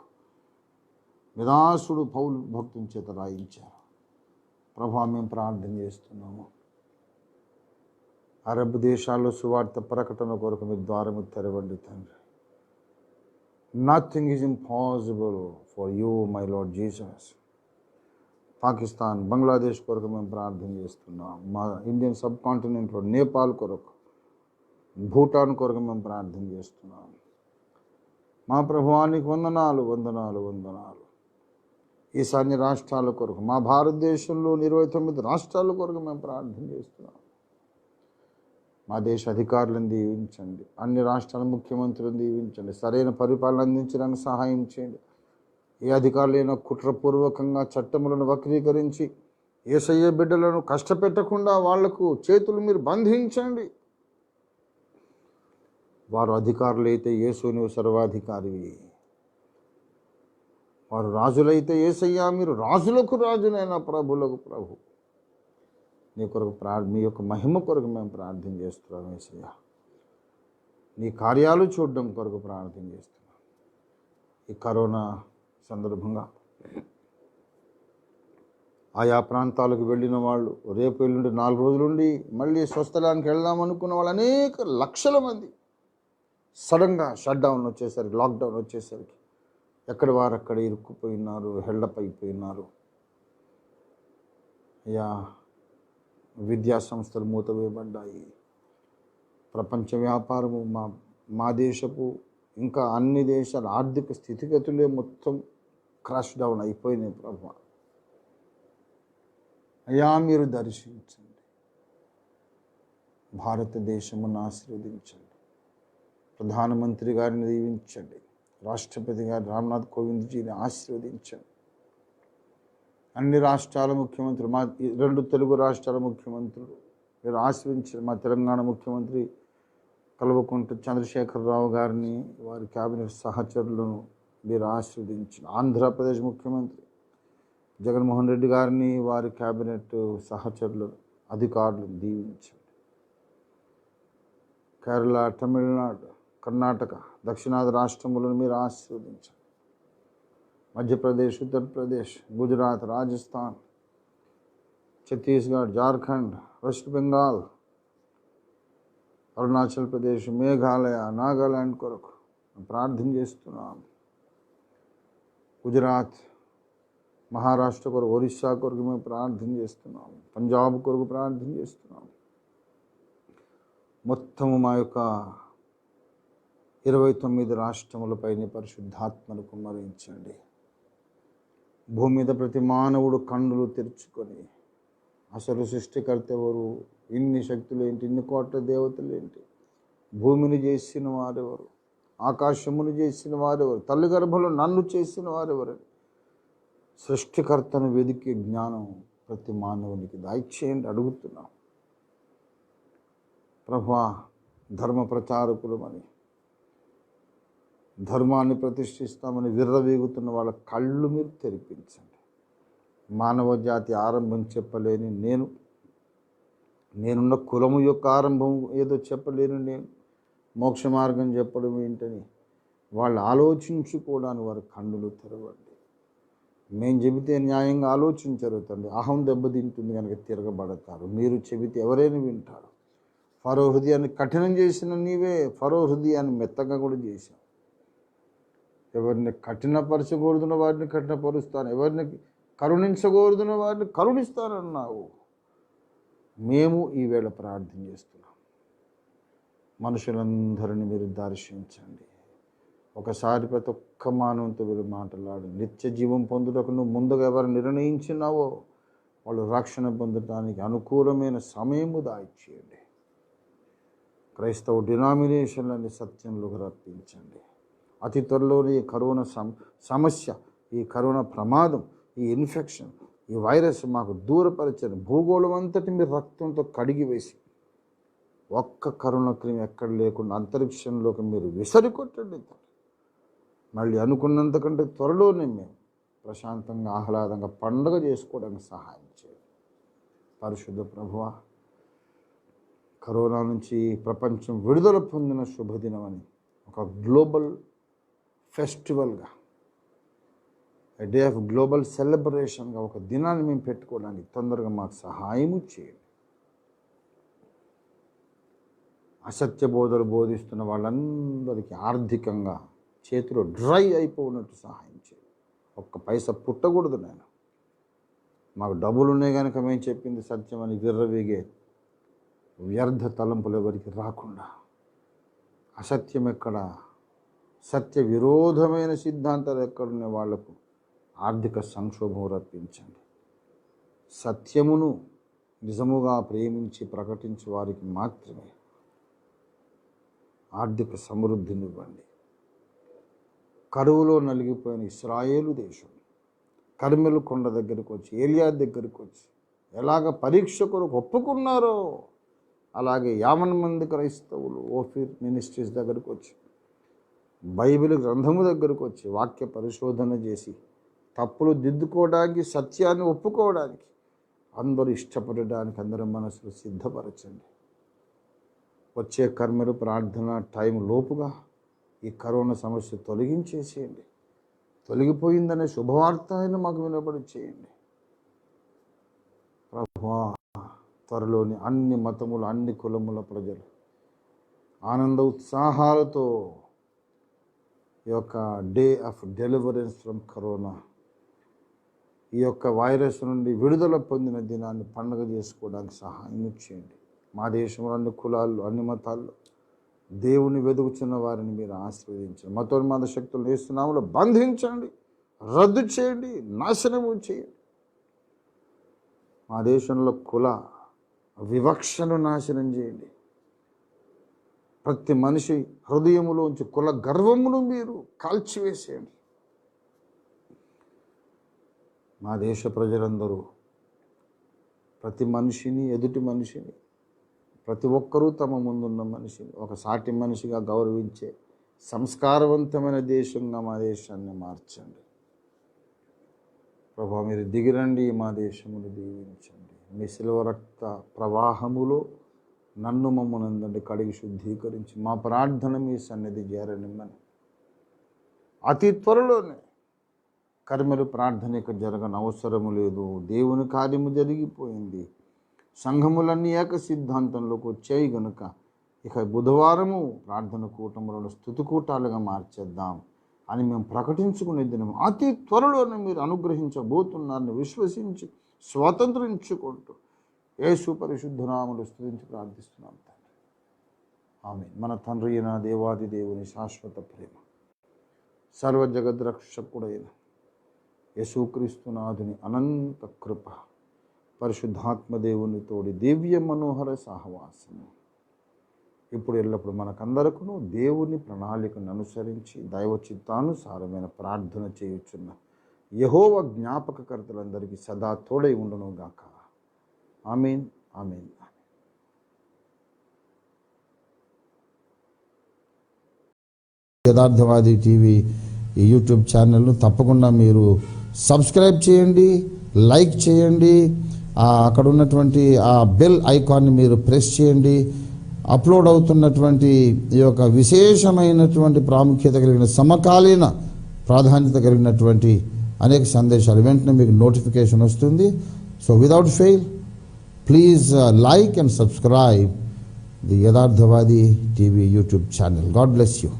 [SPEAKER 1] నిదాసుడు పౌలు భక్తుని చేత రాయించారు. ప్రభా, మేము ప్రార్థన చేస్తున్నాము. అరబ్ దేశాల్లో సువార్త ప్రకటన కొరకు మీ ద్వారము తెరవండి తండ్రి. Nothing is impossible for you my lord Jesus. Pakistan, Bangladesh కొరకు మేము ప్రార్థన చేస్తున్నాం. మా ఇండియన్ సబ్ కాంటినెంట్లో నేపాల్ కొరకు, భూటాన్ కొరకు మేము ప్రార్థన చేస్తున్నాం. మా ప్రభువానికి వందనాలు, వందనాలు, వందనాలు. ఈశాన్య రాష్ట్రాల కొరకు, మా భారతదేశంలోని 29 రాష్ట్రాల కొరకు మేము ప్రార్థన చేస్తున్నాం. మా దేశ అధికారులను దీవించండి. అన్ని రాష్ట్రాల ముఖ్యమంత్రులను దీవించండి. సరైన పరిపాలన అందించడానికి సహాయం చేయండి. ఏ అధికారులైనా కుట్రపూర్వకంగా చట్టములను వక్రీకరించి యేసయ్య బిడ్డలను కష్టపెట్టకుండా వాళ్లకు చేతులు మీరు బంధించండి. వారు అధికారులైతే యేసు నువ్వు సర్వాధికారివి. వారు రాజులైతే యేసయ్యా మీరు రాజులకు రాజునైనా ప్రభులకు ప్రభు. నీ కొరకు మీ యొక్క మహిమ కొరకు మేము ప్రార్థన చేస్తున్నాం యేసయ్యా. నీ కార్యాలు చూడడం కొరకు ప్రార్థన చేస్తున్నాం. ఈ కరోనా సందర్భంగా ఆయా ప్రాంతాలకు వెళ్ళిన వాళ్ళు, రేపు ఎల్లుండి 4 రోజులుండి మళ్ళీ స్వస్థలానికి వెళ్దాం అనుకున్న వాళ్ళు అనేక లక్షల మంది సడన్గా షట్డౌన్ వచ్చేసరికి, లాక్డౌన్ వచ్చేసరికి ఎక్కడి వారు అక్కడ ఇరుక్కుపోయినారు, హెల్డప్ అయిపోయినారు. అయ్యా, విద్యా సంస్థలు మూతవేయబడ్డాయి. ప్రపంచ వ్యాపారము మా దేశపు ఇంకా అన్ని దేశాల ఆర్థిక స్థితిగతులే మొత్తం క్రాష్ డౌన్ అయిపోయినాయి. ప్రభు అయ్యా, మీరు దర్శించండి. భారతదేశమును ఆశీర్వదించండి. ప్రధానమంత్రి గారిని దీవించండి. రాష్ట్రపతి గారు రామ్నాథ్ కోవింద్జీని ఆశీర్వదించండి. అన్ని రాష్ట్రాల ముఖ్యమంత్రులు, మా 2 తెలుగు రాష్ట్రాల ముఖ్యమంత్రులు మీరు ఆశీర్వదించండి. మా తెలంగాణ ముఖ్యమంత్రి కల్వకుంట్ల చంద్రశేఖరరావు గారిని, వారి క్యాబినెట్ సహచరులను మీరు ఆశీర్వదించండి. ఆంధ్రప్రదేశ్ ముఖ్యమంత్రి జగన్మోహన్ రెడ్డి గారిని, వారి క్యాబినెట్ సహచరులను, అధికారులను దీవించండి. కేరళ, తమిళనాడు, కర్ణాటక, దక్షిణాది రాష్ట్రములను మీరు ఆశీర్వదించండి. మధ్యప్రదేశ్, ఉత్తరప్రదేశ్, గుజరాత్, రాజస్థాన్, ఛత్తీస్గఢ్, జార్ఖండ్, వెస్ట్ బెంగాల్, అరుణాచల్ ప్రదేశ్, మేఘాలయ, నాగాలాండ్ కొరకు ప్రార్థన చేస్తున్నాం. గుజరాత్, మహారాష్ట్ర కొరకు, ఒరిస్సా కొరకు మేము ప్రార్థన చేస్తున్నాం. పంజాబ్ కొరకు ప్రార్థన చేస్తున్నాం. మొత్తము మా యొక్క 29 రాష్ట్రములపైన పరిశుద్ధాత్మను కుమ్మరించండి. భూమి మీద ప్రతి మానవుడు కన్నులు తెరుచుకొని అసలు సృష్టికర్త ఎవరు, ఇన్ని శక్తులేంటి, ఇన్ని కోట్ల దేవతలేంటి, భూమిని చేసిన వారెవరు, ఆకాశమును చేసిన వారెవరు, తల్లి గర్భంలో నన్ను చేసిన వారెవరని సృష్టికర్తను వెదికే జ్ఞానం ప్రతి మానవునికి దయచేయండి అడుగుతున్నాం. ప్రభువా, ధర్మ ప్రచారకులమని, ధర్మాన్ని ప్రతిష్ఠిస్తామని విర్రవీగుతున్న వాళ్ళ కళ్ళు మీరు తెరిపించండి. మానవ జాతి ఆరంభం చెప్పలేని నేనున్న కులము యొక్క ఆరంభం ఏదో చెప్పలేను నేను, మోక్ష మార్గం చెప్పడం ఏంటని వాళ్ళు ఆలోచించుకోవడానికి వారి కన్నులు తెరవండి. మేము చెబితే న్యాయంగా ఆలోచించరు తండ్రి. అహం దెబ్బతింటుంది కనుక తిరగబడతారు. మీరు చెబితే ఎవరైనా వింటారు. ఫరో హృదయాన్ని కఠినం చేసిన నీవే ఫరో హృదయాన్ని మెత్తగా కూడా చేశావు. ఎవరిని కఠినపరచకూడదున్న వారిని కఠినపరుస్తాను, ఎవరిని కరుణించకూడదున్న వారిని కరుణిస్తానన్నావు. మేము ఈవేళ ప్రార్థన చేస్తున్నాం. మనుషులందరినీ మీరు దర్శించండి. ఒకసారి ప్రతి ఒక్క మానవంతో మీరు మాట్లాడు. నిత్య జీవం పొందుటకు నువ్వు ముందుగా ఎవరు నిర్ణయించినావో వాళ్ళు రక్షణ పొందడానికి అనుకూలమైన సమయము దాయిచేయండి. క్రైస్తవ డినామినేషన్లని సత్యంలోకి రప్పించండి. అతి త్వరలోనే ఈ కరోనా సమస్య, ఈ కరోనా ప్రమాదం, ఈ ఇన్ఫెక్షన్, ఈ వైరస్ మాకు దూరపరచని భూగోళం అంతటి మీరు రక్తంతో కడిగి వేసి ఒక్క కరోనా క్రిమి ఎక్కడ లేకుండా అంతరిక్షంలోకి మీరు విసరికొట్టండి. మళ్ళీ అనుకున్నంతకంటే త్వరలోనే మేము ప్రశాంతంగా ఆహ్లాదంగా పండుగ చేసుకోవడానికి సహాయం చేయండి. పరిశుద్ధ ప్రభువా, కరోనా నుంచి ప్రపంచం విడుదల పొందిన శుభదినం అని ఒక గ్లోబల్ ఫెస్టివల్గా, డే ఆఫ్ గ్లోబల్ సెలబ్రేషన్గా ఒక దినాన్ని మేము పెట్టుకోవడానికి తొందరగా మాకు సహాయము చేయండి. అసత్య బోధలు బోధిస్తున్న వాళ్ళందరికీ ఆర్థికంగా చేతిలో డ్రై అయిపోయినట్టు సహాయం చేయండి. ఒక్క పైసా పుట్టకూడదు నేను, మాకు డబ్బులు ఉన్నాయి కనుక మేము చెప్పింది సత్యం అని విర్రవీగే వ్యర్థ తలంపులు ఎవరికి రాకుండా, అసత్యం ఎక్కడ, సత్య విరోధమైన సిద్ధాంతాలు ఎక్కడున్న వాళ్లకు ఆర్థిక సంక్షోభం రప్పించండి. సత్యమును నిజముగా ప్రేమించి ప్రకటించే వారికి మాత్రమే ఆర్థిక సమృద్ధినివ్వండి. కరువులో నలిగిపోయిన ఇశ్రాయేలు దేశం కర్మెలు కొండ దగ్గరికి వచ్చి, ఏలియా దగ్గరికి వచ్చి ఎలాగ పరీక్ష కొరకు ఒప్పుకున్నారో అలాగే 50 మంది క్రైస్తవులు ఓఫీర్ మినిస్ట్రీస్ దగ్గరికి వచ్చి, బైబిల్ గ్రంథము దగ్గరకు వచ్చి వాక్య పరిశోధన చేసి తప్పులు దిద్దుకోవడానికి, సత్యాన్ని ఒప్పుకోవడానికి అందరూ ఇష్టపడడానికి అందరి మనసులు సిద్ధపరచండి. వచ్చే కర్మలు ప్రార్థన టైం లోపుగా ఈ కరోనా సమస్య తొలగించేసేయండి. తొలగిపోయిందనే శుభవార్త అయినా మాకు వినబడి చేయండి. ప్రభువా, త్వరలోని అన్ని మతములు, అన్ని కులముల ప్రజలు ఆనంద ఉత్సాహాలతో ఈ యొక్క day of deliverance from corona, ఈ యొక్క వైరస్ నుండి విడుదల పొందిన దినాన్ని పండుగ చేసుకోవడానికి సహాయం చేయండి. మా దేశంలో అన్ని కులాల్లో, అన్ని మతాల్లో దేవుని వెతుకుతున్న వారిని మీరు ఆశీర్వదించండి. మతోన్మాద శక్తులను యేసునామములో బంధించండి, రద్దు చేయండి, నాశనము చేయండి. మా దేశంలో కుల వివక్షను నాశనం చేయండి. ప్రతి మనిషి హృదయములోంచి కుల గర్వమును మీరు కాల్చివేసేయండి. మా దేశ ప్రజలందరూ ప్రతి మనిషిని, ఎదుటి మనిషిని, ప్రతి ఒక్కరూ తమ ముందున్న మనిషిని ఒక సాటి మనిషిగా గౌరవించే సంస్కారవంతమైన దేశంగా మా దేశాన్ని మార్చండి. ప్రభువా, మీరు దిగిరండి, మా దేశమును దీవించండి. మీ శిలువ రక్త ప్రవాహములో నన్ను మమ్మల్ని కడిగి శుద్ధీకరించి మా ప్రార్థన మీ సన్నిధి చేరనిమ్మని అతి త్వరలోనే కర్మలు ప్రార్థనకు జరగని అవసరము లేదు. దేవుని కార్యము జరిగిపోయింది. సంఘములన్నీ ఏక సిద్ధాంతంలోకి వచ్చాయి గనుక ఇక బుధవారము ప్రార్థన కూటములను స్తుతి కూటాలుగా మార్చేద్దాం అని మేము ప్రకటించుకునే దినం అతి త్వరలోనే మీరు అనుగ్రహించబోతున్నారని విశ్వసించి స్వతంత్రించుకుంటూ యేసు పరిశుద్ధ నామములో స్తుతించి ప్రార్థిస్తున్నాం తండ్రి. ఆమేన్. మన తండ్రి అయిన దేవాది దేవుని శాశ్వత ప్రేమ, సర్వ జగద్రక్షకుడైన యేసుక్రీస్తునాథుని అనంత కృప, పరిశుద్ధాత్మదేవుని తోడి దివ్య మనోహర సహవాసము ఇప్పుడు ఎల్లప్పుడు మనకందరకును దేవుని ప్రణాళికను అనుసరించి దైవ చిత్తానుసారమైన ప్రార్థన చేయుచున్న యెహోవా జ్ఞాపకకర్తలందరికీ సదా తోడై ఉండును గాక. ఆమేన్, ఆమేన్. యథార్థవాది టీవీ ఈ యూట్యూబ్ ఛానల్ను తప్పకుండా మీరు సబ్స్క్రైబ్ చేయండి, లైక్ చేయండి. అక్కడ ఉన్నటువంటి ఆ బెల్ ఐకాన్ని మీరు ప్రెస్ చేయండి. అప్లోడ్ అవుతున్నటువంటి ఈ యొక్క విశేషమైనటువంటి ప్రాముఖ్యత కలిగిన సమకాలీన ప్రాధాన్యత కలిగినటువంటి అనేక సందేశాలు వెంటనే మీకు నోటిఫికేషన్ వస్తుంది. So without fail please like and subscribe the Yadharthavadi TV YouTube channel. God bless you.